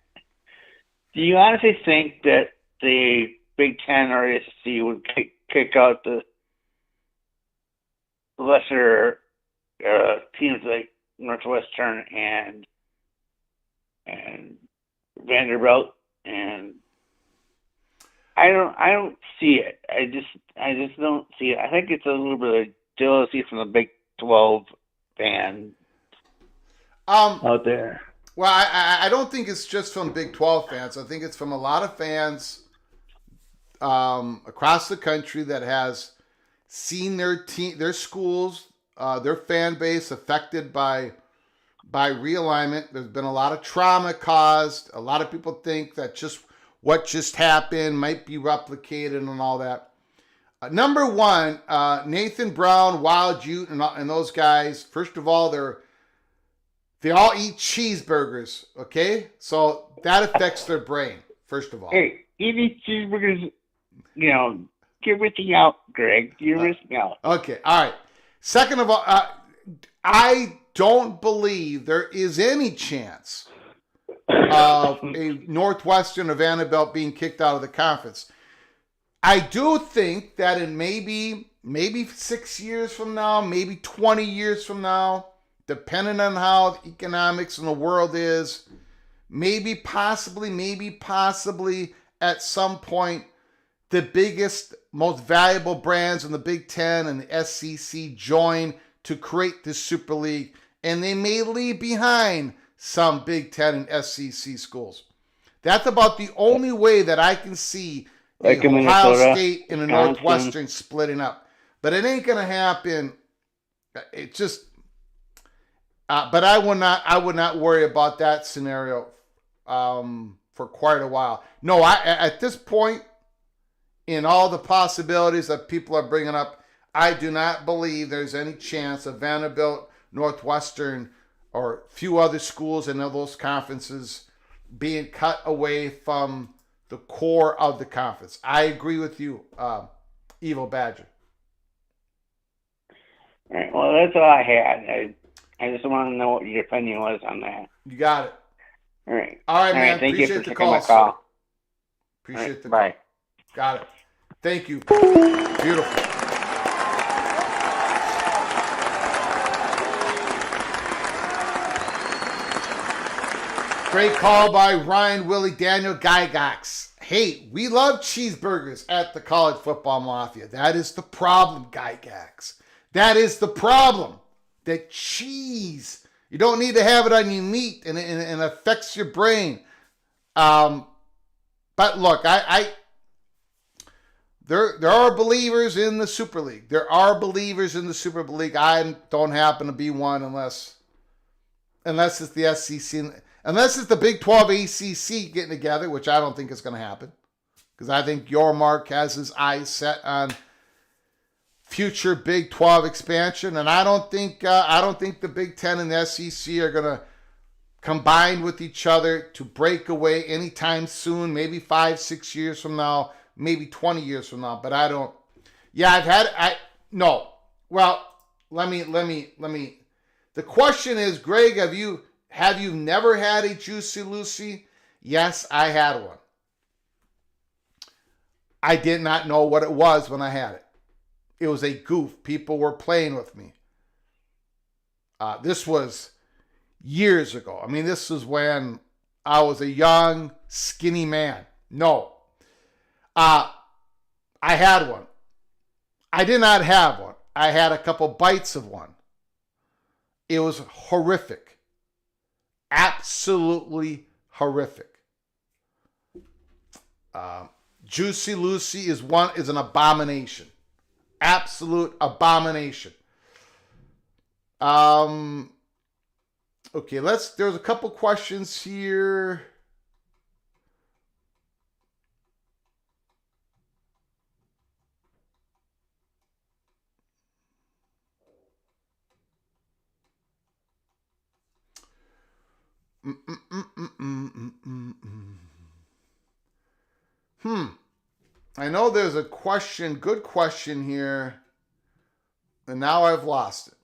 Do you honestly think that the Big Ten or SEC would kick out the lesser teams like Northwestern and Vanderbilt? And I don't see it. I just don't see it. I think it's a little bit of jealousy from the Big 12 fans out there. Well, I don't think it's just from Big 12 fans. I think it's from a lot of fans across the country that has seen their schools, their fan base affected by realignment. There's been a lot of trauma caused. A lot of people think that just what just happened might be replicated and all that. Number one, Nathan Brown, Wild Ute, and those guys. First of all, they all eat cheeseburgers. Okay, so that affects their brain. First of all, hey, eating cheeseburgers, you're missing out, Greg. You're missing out. Okay, all right. Second of all, I don't believe there is any chance of a Northwestern or Vanderbilt being kicked out of the conference. I do think that in maybe 6 years from now, maybe 20 years from now, depending on how the economics in the world is, maybe possibly at some point, the biggest, most valuable brands in the Big Ten and the SEC join to create this Super League, and they may leave behind some Big Ten and SEC schools. That's about the only way that I can see like Ohio Minnesota, State and a Northwestern splitting up. But it ain't going to happen. It just... but I would not worry about that scenario for quite a while. No, at this point, in all the possibilities that people are bringing up, I do not believe there's any chance of Vanderbilt, Northwestern, or a few other schools in those conferences being cut away from the core of the conference. I agree with you, Evil Badger. All right, well, that's all I had. I just want to know what your opinion was on that. You got it. All right. All right, man. Thank Appreciate you for the taking my call. call. Appreciate the bye. call. Got it. Thank you. Beautiful. Great call by Ryan Willie Daniel Gygax. Hey, we love cheeseburgers at the College Football Mafia. That is the problem, Gygax. That is the problem. That cheese, you don't need to have it on your meat, and it affects your brain. But look, there are believers in the Super League. There are believers in the Super League. I don't happen to be one unless it's the SEC, unless it's the Big 12 ACC getting together, which I don't think is going to happen, because I think Yormark has his eyes set on future Big 12 expansion, and I don't think the Big 10 and the SEC are going to combine with each other to break away anytime soon. Maybe 5-6 years from now, maybe 20 years from now. But I don't. Yeah, no. Well, let me. The question is, Greg, have you never had a Juicy Lucy? Yes, I had one. I did not know what it was when I had it. It was a goof. People were playing with me. This was years ago. I mean, this was when I was a young, skinny man. No. I had one. I did not have one. I had a couple bites of one. It was horrific. Absolutely horrific. Juicy Lucy is an abomination. Absolute abomination. Okay, there's a couple questions here. I know there's a good question here, and now I've lost it.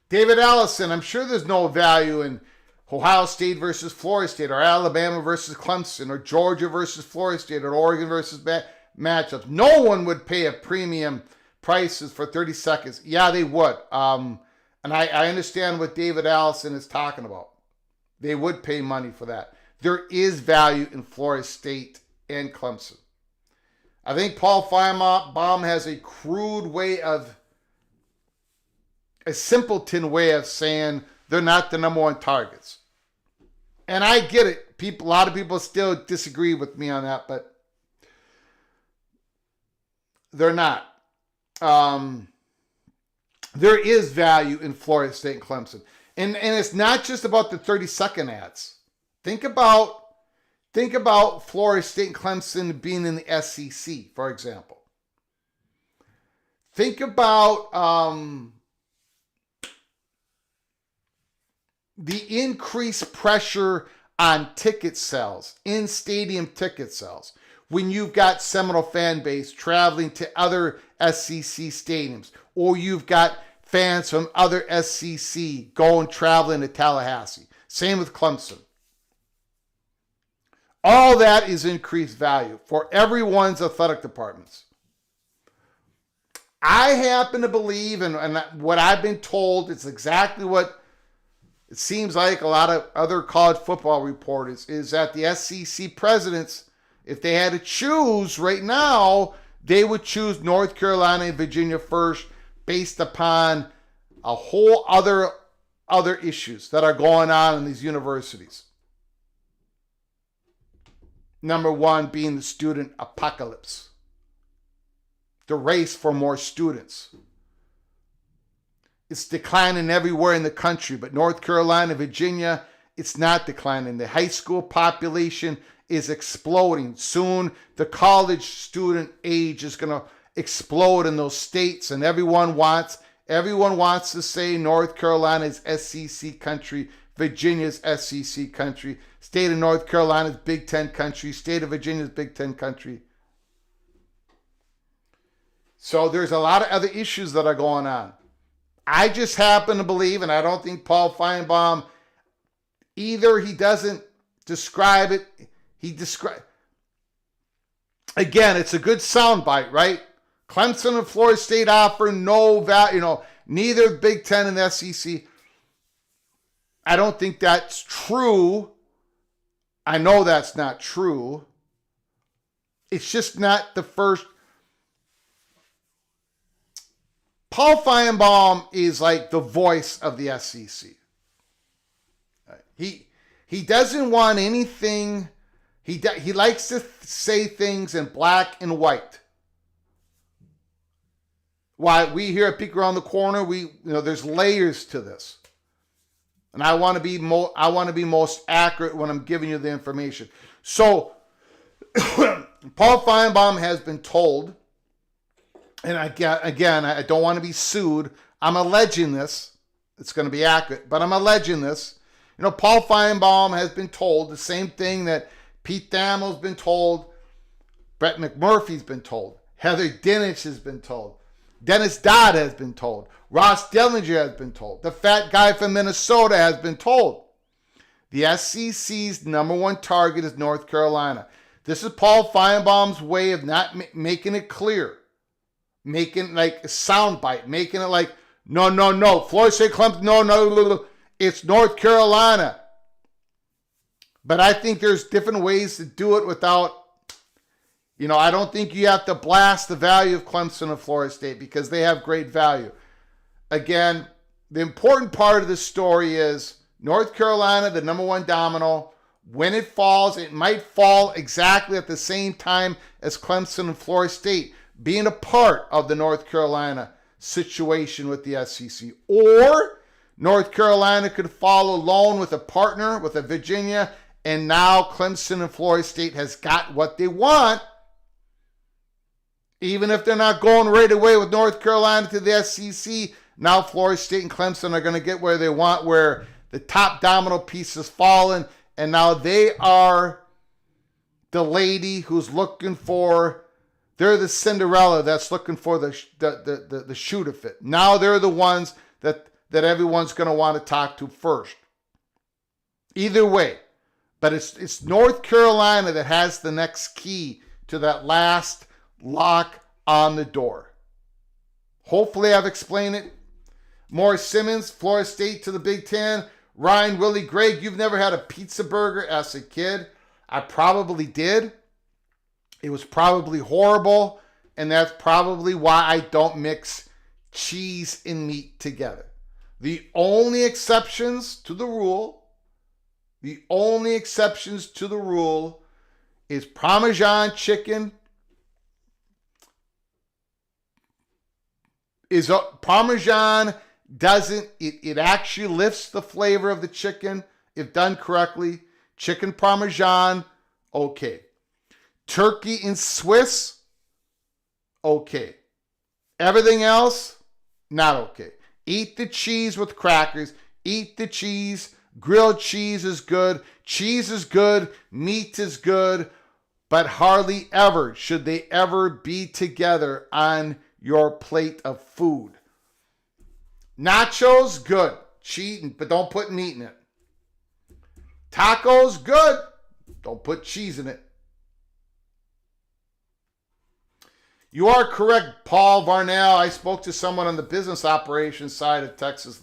David Allison, I'm sure there's no value in Ohio State versus Florida State, or Alabama versus Clemson, or Georgia versus Florida State, or Oregon versus matchups. No one would pay a premium prices for 30 seconds. Yeah, they would. And I understand what David Allison is talking about. They would pay money for that. There is value in Florida State and Clemson. I think Paul Finebaum has a simpleton way of saying they're not the number one targets. And I get it. A lot of people still disagree with me on that, but they're not. There is value in Florida State and Clemson. And it's not just about the 30-second ads. Think about Florida State and Clemson being in the SEC, for example. Think about the increased pressure on ticket sales, in-stadium ticket sales, when you've got Seminole fan base traveling to other SEC stadiums, or you've got fans from other SEC traveling to Tallahassee. Same with Clemson. All that is increased value for everyone's athletic departments. I happen to believe, and what I've been told, it's exactly what it seems like a lot of other college football reporters, is that the SEC presidents, if they had to choose right now, they would choose North Carolina and Virginia first based upon a whole other issues that are going on in these universities. Number one being the student apocalypse. The race for more students. It's declining everywhere in the country, but North Carolina, Virginia, it's not declining. The high school population is exploding. Soon, the college student age is going to explode in those states, and everyone wants to say North Carolina's SEC country, Virginia's SEC country, state of North Carolina's Big Ten country, state of Virginia's Big Ten country. So there's a lot of other issues that are going on. I just happen to believe, and I don't think Paul Finebaum, either he doesn't describe it, again, it's a good soundbite, right? Clemson and Florida State offer no value, neither Big Ten and the SEC. I don't think that's true. I know that's not true. It's just not the first. Paul Finebaum is like the voice of the SEC. He doesn't want anything. He likes to say things in black and white. Why we here at Peek Around the Corner, there's layers to this, and I want to be most accurate when I'm giving you the information. So, Paul Finebaum has been told, and again, I don't want to be sued. I'm alleging this. It's going to be accurate, but I'm alleging this. Paul Finebaum has been told the same thing that Pete Thamel's been told, Brett McMurphy's been told, Heather Dinich has been told, Dennis Dodd has been told, Ross Dellinger has been told, the fat guy from Minnesota has been told. The SEC's number one target is North Carolina. This is Paul Finebaum's way of not making it clear. Making like a soundbite, making it like, no. Florida State, Clemson, no. It's North Carolina. But I think there's different ways to do it without, I don't think you have to blast the value of Clemson and Florida State because they have great value. Again, the important part of this story is North Carolina, the number one domino, When it falls, it might fall exactly at the same time as Clemson and Florida State being a part of the North Carolina situation with the SEC. Or North Carolina could fall alone with a partner, with a Virginia, and now Clemson and Florida State has got what they want. Even if they're not going right away with North Carolina to the SEC, now Florida State and Clemson are going to get where they want, where the top domino piece has fallen, and now they are the lady who's looking for, they're the Cinderella that's looking for the shoe to fit. Now they're the ones that everyone's going to want to talk to first. Either way, but it's North Carolina that has the next key to that last lock on the door. Hopefully I've explained it. Morris Simmons, Florida State to the Big Ten. Ryan, Willie, Greg, you've never had a pizza burger as a kid. I probably did. It was probably horrible, and that's probably why I don't mix cheese and meat together. The only exceptions to the rule is Parmesan chicken. Parmesan doesn't, it actually lifts the flavor of the chicken if done correctly. Chicken Parmesan, okay. Turkey and Swiss, okay. Everything else, not okay. Eat the cheese with crackers. Eat the cheese. Grilled cheese is good. Cheese is good. Meat is good. But hardly ever should they ever be together on your plate of food. Nachos, good. Cheese, but don't put meat in it. Tacos, good. Don't put cheese in it. You are correct, Paul Varnell. I spoke to someone on the business operations side of Texas.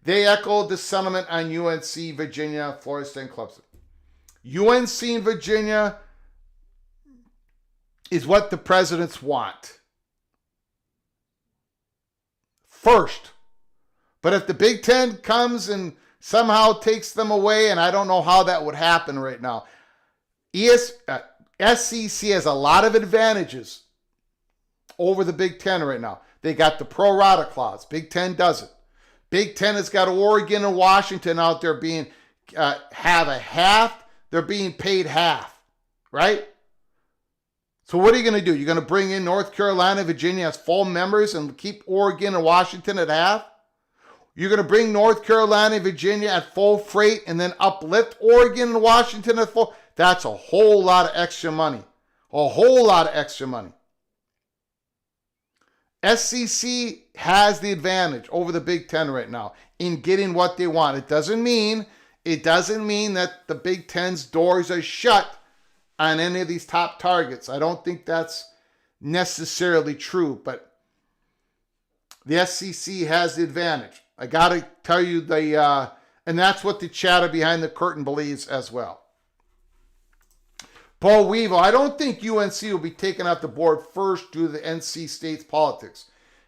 They echoed the sentiment on UNC, Virginia, Florida State, and Clemson. UNC and Virginia is what the presidents want. First. But if the Big Ten comes and somehow takes them away, and I don't know how that would happen right now, SEC has a lot of advantages over the Big Ten right now. They got the pro rata clause. Big Ten doesn't. Big Ten has got Oregon and Washington out there being have a half. They're being paid half, right? So what are you going to do? You're going to bring in North Carolina, Virginia as full members and keep Oregon and Washington at half? You're going to bring North Carolina, Virginia at full freight and then uplift Oregon and Washington at full? That's a whole lot of extra money. A whole lot of extra money. SEC has the advantage over the Big Ten right now in getting what they want. It doesn't mean that the Big Ten's doors are shut on any of these top targets. I don't think that's necessarily true, but the SEC has the advantage. I got to tell you, and that's what the chatter behind the curtain believes as well. Paul Weevil, I don't think UNC will be taken off the board first due to the NC State's politics.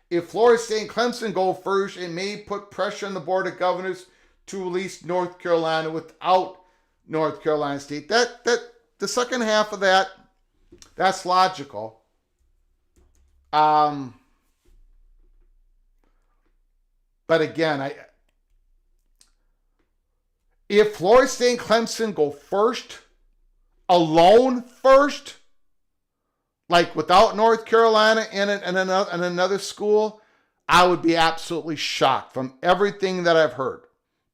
If Florida State and Clemson go first, it may put pressure on the Board of Governors to release North Carolina without North Carolina State. That the second half of that's logical. But again, if Florida State and Clemson go first, alone first, like without North Carolina and another school, I would be absolutely shocked from everything that I've heard.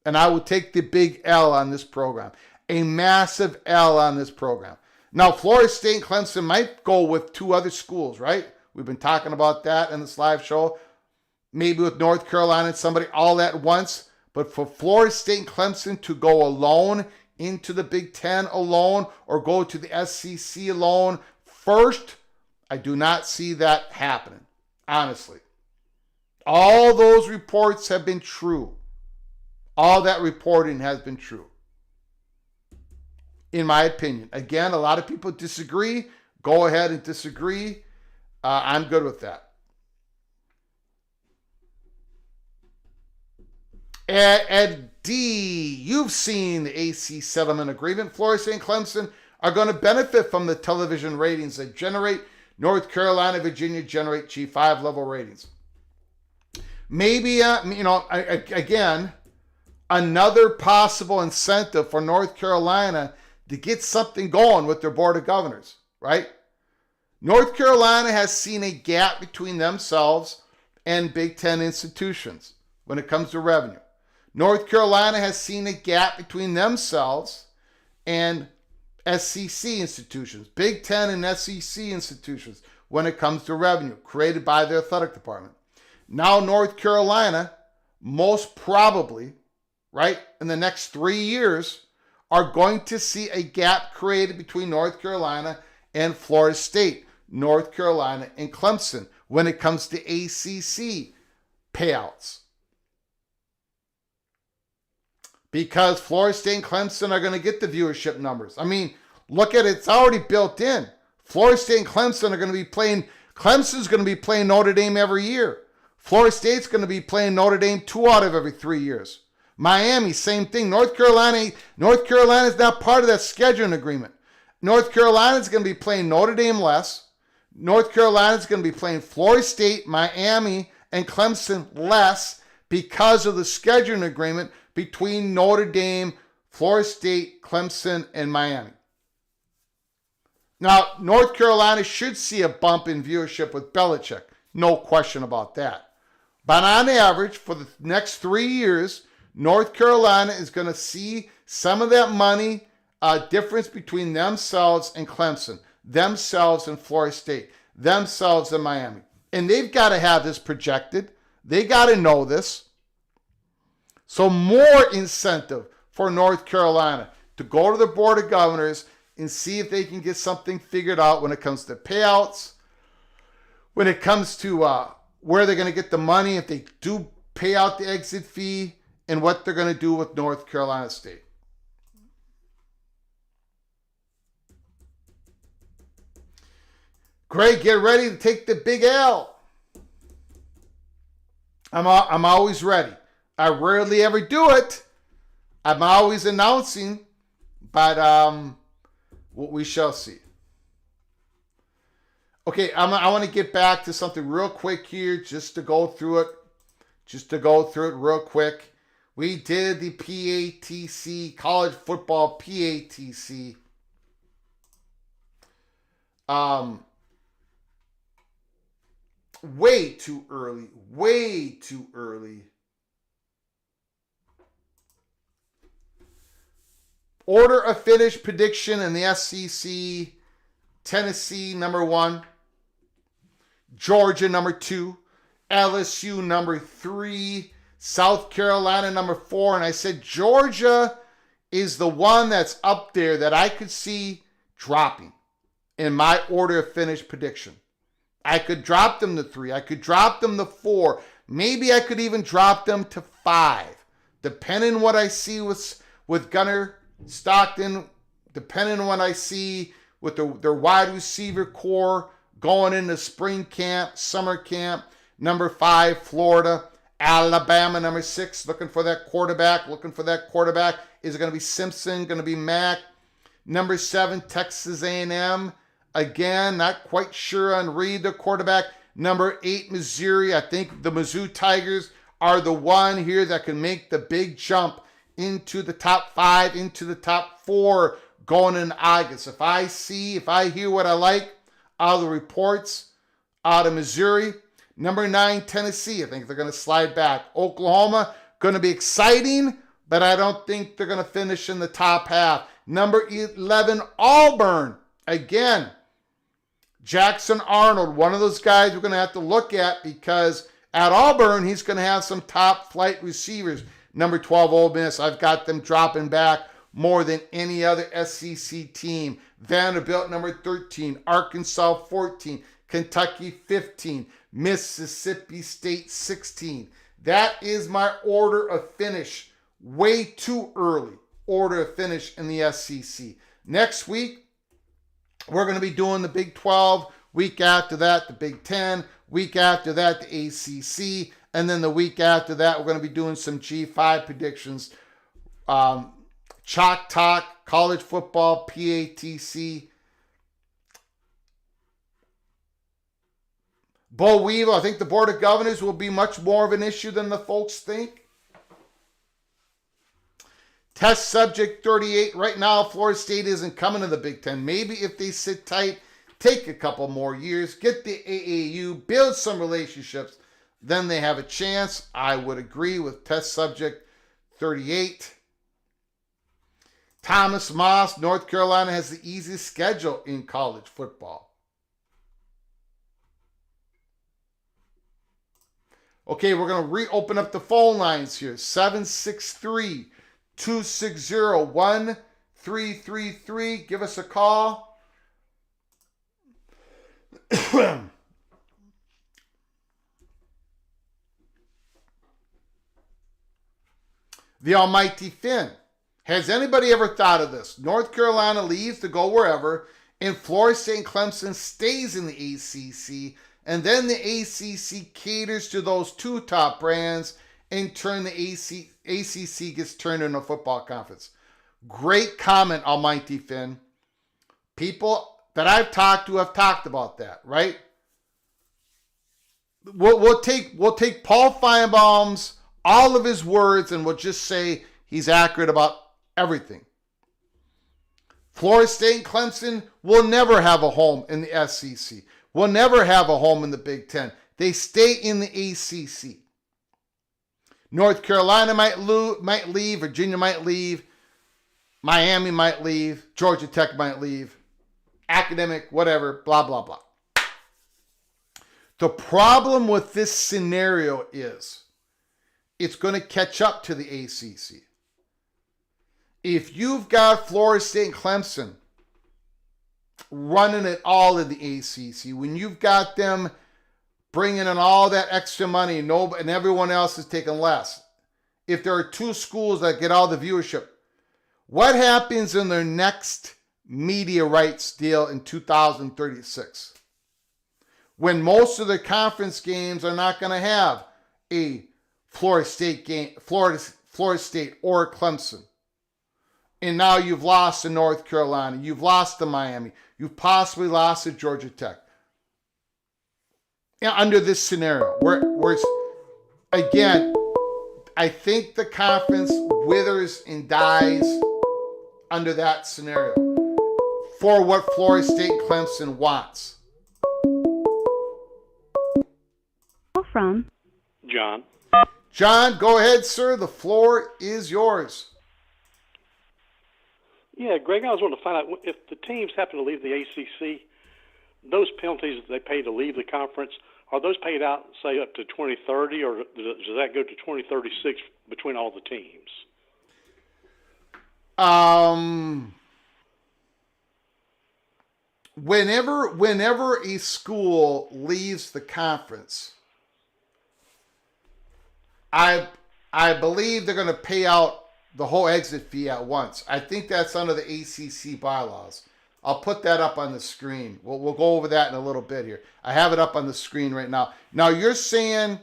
And I would take the big L on this program. A massive L on this program. Now, Florida State and Clemson might go with two other schools, right? We've been talking about that in this live show. Maybe with North Carolina and somebody all at once. But for Florida State and Clemson to go alone into the Big Ten alone or go to the SEC alone first, I do not see that happening, honestly. All those reports have been true. All that reporting has been true, in my opinion. Again, a lot of people disagree. Go ahead and disagree. I'm good with that. Ed D, you've seen the AC settlement agreement. Florida State and Clemson are going to benefit from the television ratings they generate. North Carolina, Virginia generate G5 level ratings. Maybe, again, another possible incentive for North Carolina to get something going with their Board of Governors, right? North Carolina has seen a gap between themselves and Big Ten institutions when it comes to revenue. North Carolina has seen a gap between themselves and SEC institutions, Big Ten and SEC institutions when it comes to revenue created by the athletic department. Now North Carolina, most probably, right, in the next 3 years, are going to see a gap created between North Carolina and Florida State, North Carolina and Clemson when it comes to ACC payouts. Because Florida State and Clemson are going to get the viewership numbers. I mean, look at it. It's already built in. Florida State and Clemson are going to be playing. Clemson's going to be playing Notre Dame every year. Florida State's going to be playing Notre Dame 2 out of every 3 years. Miami, same thing. North Carolina is not part of that scheduling agreement. North Carolina is going to be playing Notre Dame less. North Carolina is going to be playing Florida State, Miami, and Clemson less because of the scheduling agreement between Notre Dame, Florida State, Clemson, and Miami. Now, North Carolina should see a bump in viewership with Belichick. No question about that. But on average, for the next 3 years, North Carolina is going to see some of that money difference between themselves and Clemson, themselves and Florida State, themselves and Miami. And they've got to have this projected. They got to know this. So more incentive for North Carolina to go to the Board of Governors and see if they can get something figured out when it comes to payouts, when it comes to where they're going to get the money if they do pay out the exit fee, and what they're going to do with North Carolina State. Greg, get ready to take the big L. I'm always ready. I rarely ever do it. I'm always announcing, but we shall see. Okay, I want to get back to something real quick here, just to go through it real quick. We did the PATC, college football PATC. Way too early. Order of finish prediction in the SEC: Tennessee number 1, Georgia number 2, LSU number 3, South Carolina number 4. And I said Georgia is the one that's up there that I could see dropping in my order of finish prediction. I could drop them to 3. I could drop them to 4. Maybe I could even drop them to 5, depending on what I see with Gunner Stockton, depending on what I see with their wide receiver core going into spring camp, summer camp. Number 5, Florida. Alabama, number 6, looking for that quarterback. Is it going to be Simpson? Going to be Mack? Number 7, Texas A&M. Again, not quite sure on Reed, the quarterback. Number 8, Missouri. I think the Mizzou Tigers are the one here that can make the big jump into the top 5, into the top 4 going in August. If I hear what I like out of the reports out of Missouri. Number 9, Tennessee. I think they're going to slide back. Oklahoma, going to be exciting, but I don't think they're going to finish in the top half. Number 11, Auburn. Again, Jackson Arnold, one of those guys we're going to have to look at, because at Auburn, he's going to have some top flight receivers. Number 12, Ole Miss. I've got them dropping back more than any other SEC team. Vanderbilt, number 13. Arkansas, 14. Kentucky, 15. Mississippi State, 16. That is my order of finish. Way too early order of finish in the SEC. Next week, we're going to be doing the Big 12. Week after that, the Big 10. Week after that, the ACC. And then the week after that, we're going to be doing some G5 predictions Chalk Talk, college football, PATC. Bo Weevil, I think the Board of Governors will be much more of an issue than the folks think. Test subject 38. Right now, Florida State isn't coming to the Big Ten. Maybe if they sit tight, take a couple more years, get the AAU, build some relationships, then they have a chance. I would agree with test subject 38. Thomas Moss, North Carolina has the easiest schedule in college football. Okay, we're going to reopen up the phone lines here. 763-260-1333. Give us a call. The almighty Finn. Has anybody ever thought of this? North Carolina leaves to go wherever, and Florida State and Clemson stays in the ACC, and then the ACC caters to those two top brands, and turn the ACC gets turned into a football conference. Great comment, almighty Finn. People that I've talked to have talked about that, right? We'll take Paul Finebaum's, all of his words, and we'll just say he's accurate about everything. Florida State and Clemson will never have a home in the SEC. Will never have a home in the Big Ten. They stay in the ACC. North Carolina might leave. Virginia might leave. Miami might leave. Georgia Tech might leave. Academic, whatever, blah, blah, blah. The problem with this scenario is it's going to catch up to the ACC. If you've got Florida State and Clemson running it all in the ACC, when you've got them bringing in all that extra money and everyone else is taking less, if there are two schools that get all the viewership, what happens in their next media rights deal in 2036? When most of their conference games are not going to have a Florida State game, Florida State or Clemson. And now you've lost to North Carolina. You've lost to Miami. You've possibly lost to Georgia Tech. Under this scenario, where it's, again, I think the conference withers and dies under that scenario for what Florida State and Clemson wants. From John. John, go ahead, sir. The floor is yours. Yeah, Greg, I was wanting to find out if the teams happen to leave the ACC, those penalties that they pay to leave the conference, are those paid out, say, up to 2030, or does that go to 2036 between all the teams? Whenever a school leaves the conference, I believe they're going to pay out the whole exit fee at once. I think that's under the ACC bylaws. I'll put that up on the screen. We'll go over that in a little bit here. I have it up on the screen right now. Now, you're saying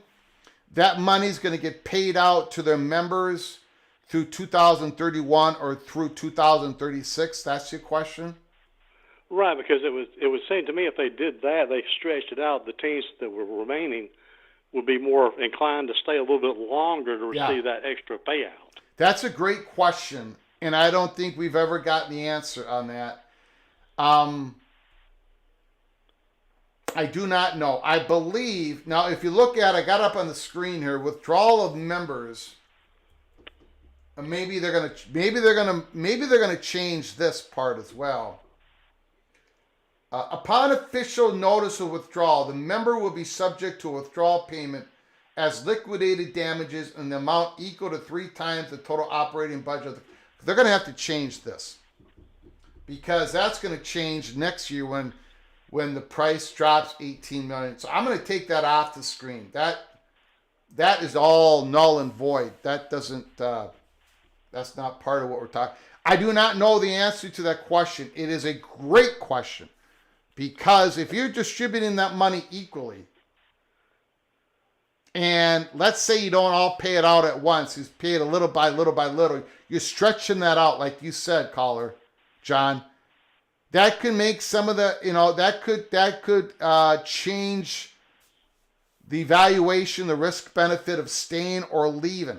that money's going to get paid out to their members through 2031 or through 2036? That's your question? Right, because it was saying to me if they did that, they stretched it out, the teams that were remaining would be more inclined to stay a little bit longer to receive that extra payout. That's a great question, and I don't think we've ever gotten the answer on that. I do not know. I believe now. If you look at, I got up on the screen here, withdrawal of members. Maybe they're gonna change this part as well. Upon official notice of withdrawal, the member will be subject to a withdrawal payment as liquidated damages in the amount equal to 3 times the total operating budget. They're going to have to change this because that's going to change next year when the price drops $18 million. So I'm going to take that off the screen. That is all null and void. That doesn't. That's not part of what we're talking. I do not know the answer to that question. It is a great question because if you're distributing that money equally, And let's say you don't all pay it out at once. You pay it a little by little by little. You're stretching that out, like you said, caller, John. That could make some of the, that could change the evaluation, the risk benefit of staying or leaving.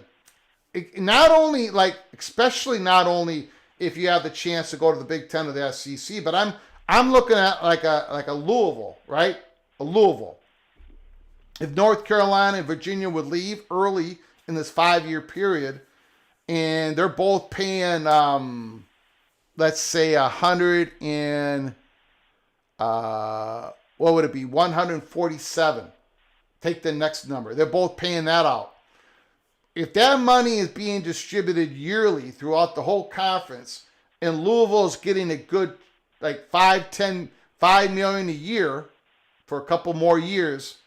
Not only especially not only if you have the chance to go to the Big Ten or the SEC, but I'm looking at like a Louisville, right? A Louisville. If North Carolina and Virginia would leave early in this 5-year period, and they're both paying, let's say 100 and what would it be? 147. Take the next number. They're both paying that out. If that money is being distributed yearly throughout the whole conference, and Louisville is getting a good $5 million a year for a couple more years,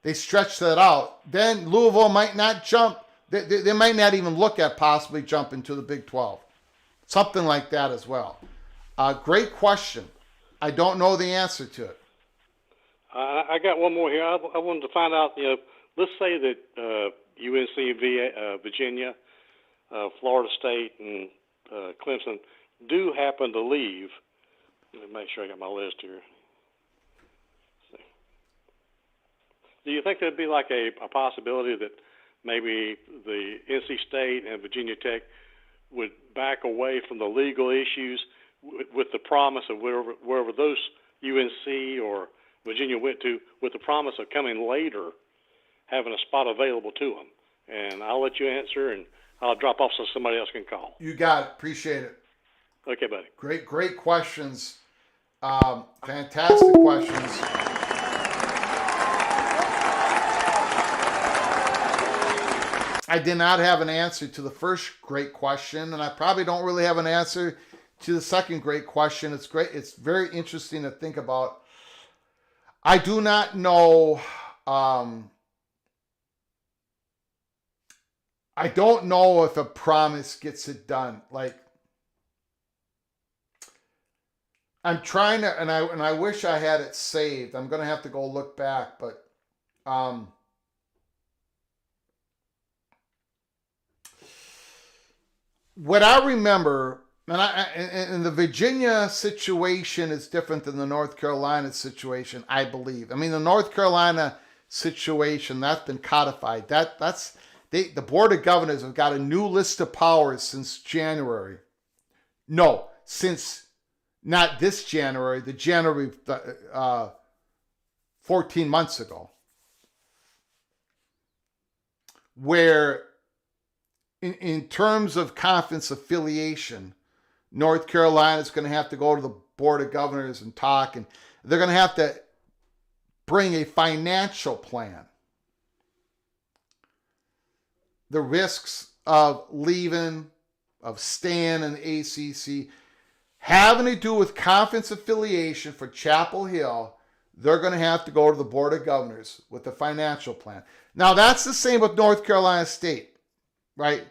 they stretch that out, then Louisville might not jump. They might not even look at possibly jumping to the Big 12. Something like that as well. Great question. I don't know the answer to it. I got one more here. I wanted to find out, let's say that UNC, Virginia, Florida State, and Clemson do happen to leave. Let me make sure I got my list here. Do you think there'd be like a possibility that maybe the NC State and Virginia Tech would back away from the legal issues with the promise of wherever those UNC or Virginia went to, with the promise of coming later, having a spot available to them? And I'll let you answer, and I'll drop off so somebody else can call. You got it. Appreciate it. Okay, buddy. Great questions. Fantastic questions. I did not have an answer to the first great question, and I probably don't really have an answer to the second great question. It's great. It's very interesting to think about. I do not know. I don't know if a promise gets it done. I'm trying to, and I wish I had it saved. I'm going to have to go look back, but what I remember, and the Virginia situation is different than the North Carolina situation, I believe. I mean, the North Carolina situation, that's been codified. The Board of Governors have got a new list of powers since January. No, since not this January, the January 14 months ago, where in terms of conference affiliation, North Carolina is going to have to go to the Board of Governors and talk, and they're going to have to bring a financial plan. The risks of leaving, of staying in the ACC, having to do with conference affiliation for Chapel Hill, they're going to have to go to the Board of Governors with the financial plan. Now, that's the same with North Carolina State, right?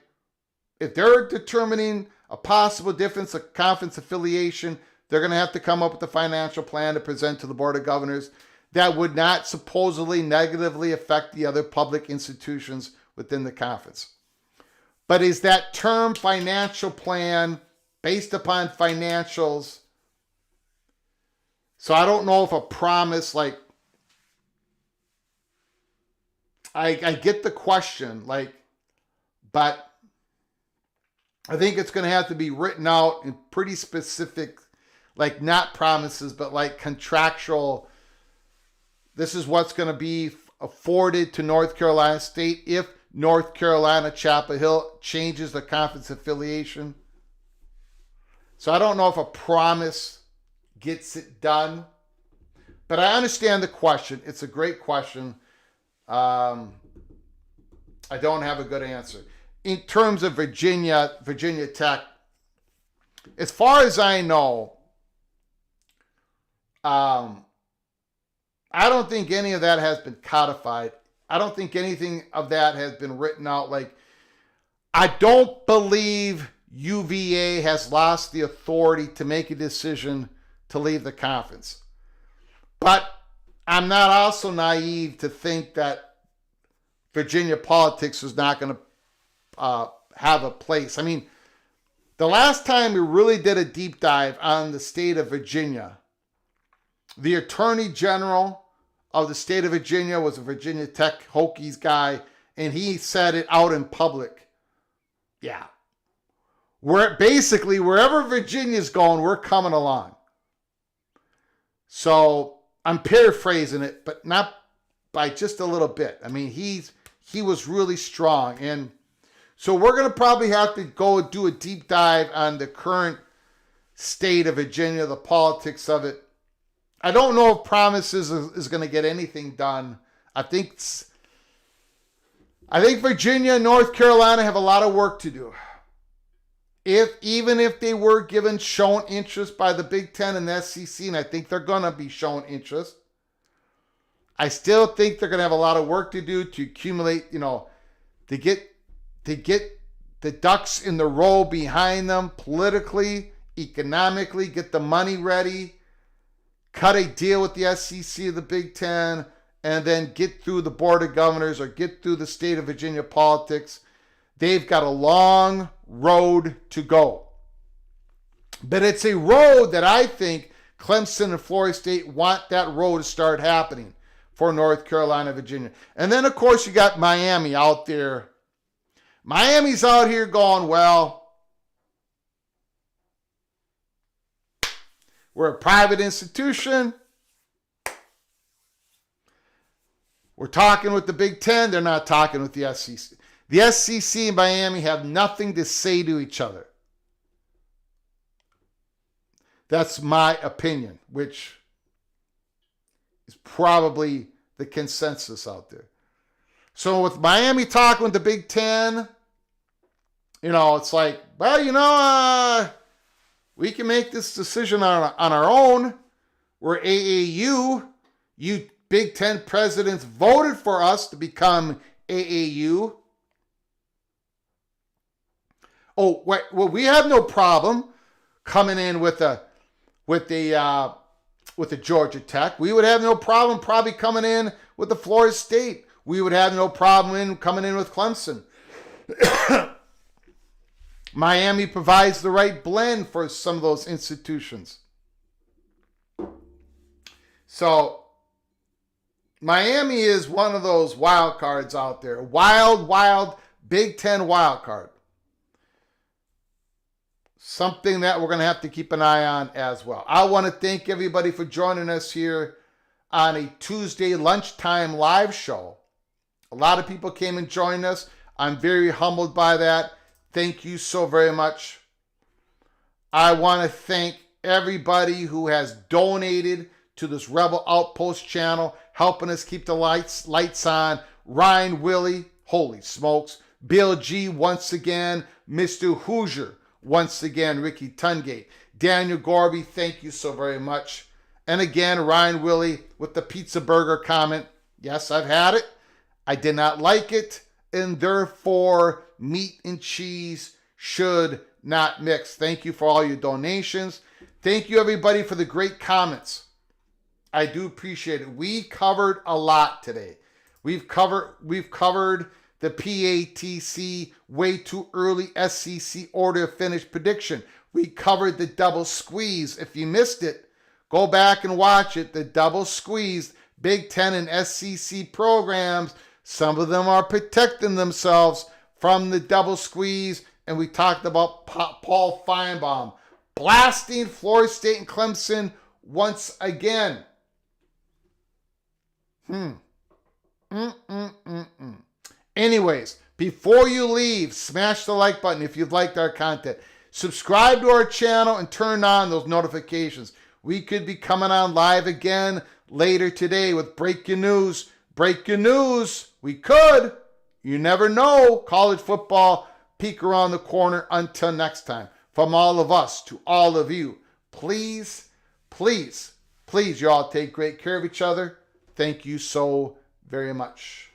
If they're determining a possible difference of conference affiliation, they're going to have to come up with a financial plan to present to the Board of Governors that would not supposedly negatively affect the other public institutions within the conference. But is that term financial plan based upon financials? So I don't know if a promise, I get the question, but I think it's going to have to be written out in pretty specific, not promises, but contractual. This is what's going to be afforded to North Carolina State if North Carolina Chapel Hill changes the conference affiliation. So I don't know if a promise gets it done, but I understand the question. It's a great question. I don't have a good answer. In terms of Virginia Tech, as far as I know, I don't think any of that has been codified. I don't think anything of that has been written out. I don't believe UVA has lost the authority to make a decision to leave the conference. But I'm not also naive to think that Virginia politics was not going to have a place. I mean, the last time we really did a deep dive on the state of Virginia, the Attorney General of the state of Virginia was a Virginia Tech Hokies guy, and he said it out in public. Yeah. Basically, wherever Virginia's going, we're coming along. So I'm paraphrasing it, but not by just a little bit. I mean, he was really strong. And so we're going to probably have to go do a deep dive on the current state of Virginia, the politics of it. I don't know if Promises is going to get anything done. I think Virginia and North Carolina have a lot of work to do. Even if they were shown interest by the Big Ten and the SEC, and I think they're going to be shown interest, I still think they're going to have a lot of work to do to accumulate, to get the ducks in the row behind them politically, economically, get the money ready, cut a deal with the SEC, the Big Ten, and then get through the Board of Governors or get through the state of Virginia politics. They've got a long road to go. But it's a road that I think Clemson and Florida State want that road to start happening for North Carolina, Virginia. And then, of course, you got Miami out there. Miami's out here going, well, we're a private institution. We're talking with the Big Ten. They're not talking with the SEC. The SEC and Miami have nothing to say to each other. That's my opinion, which is probably the consensus out there. So with Miami talking with the Big Ten, it's like, well, we can make this decision on our own. We're AAU. You Big Ten presidents voted for us to become AAU. Oh, well, we have no problem coming in with a Georgia Tech. We would have no problem probably coming in with the Florida State. We would have no problem coming in with Clemson. Miami provides the right blend for some of those institutions. So Miami is one of those wild cards out there. Wild Big Ten wild card. Something that we're going to have to keep an eye on as well. I want to thank everybody for joining us here on a Tuesday lunchtime live show. A lot of people came and joined us. I'm very humbled by that. Thank you so very much. I want to thank everybody who has donated to this Rebel Outpost channel, helping us keep the lights on. Ryan Willie, holy smokes. Bill G once again. Mr. Hoosier once again. Ricky Tungate. Daniel Gorby, thank you so very much. And again, Ryan Willie with the pizza burger comment. Yes, I've had it. I did not like it, and therefore meat and cheese should not mix. Thank you for all your donations. Thank you, everybody, for the great comments. I do appreciate it. We covered a lot today. We've covered the PATC way too early SEC order of finish prediction. We covered the double squeeze. If you missed it, go back and watch it. The double squeeze, Big Ten and SEC programs, some of them are protecting themselves from the double squeeze. And we talked about Paul Finebaum blasting Florida State and Clemson once again. Anyways, before you leave, smash the like button if you've liked our content. Subscribe to our channel and turn on those notifications. We could be coming on live again later today with breaking news. Breaking news. We could. You never know. College football, peek around the corner. Until next time, from all of us to all of you, please, please, please, you all take great care of each other. Thank you so very much.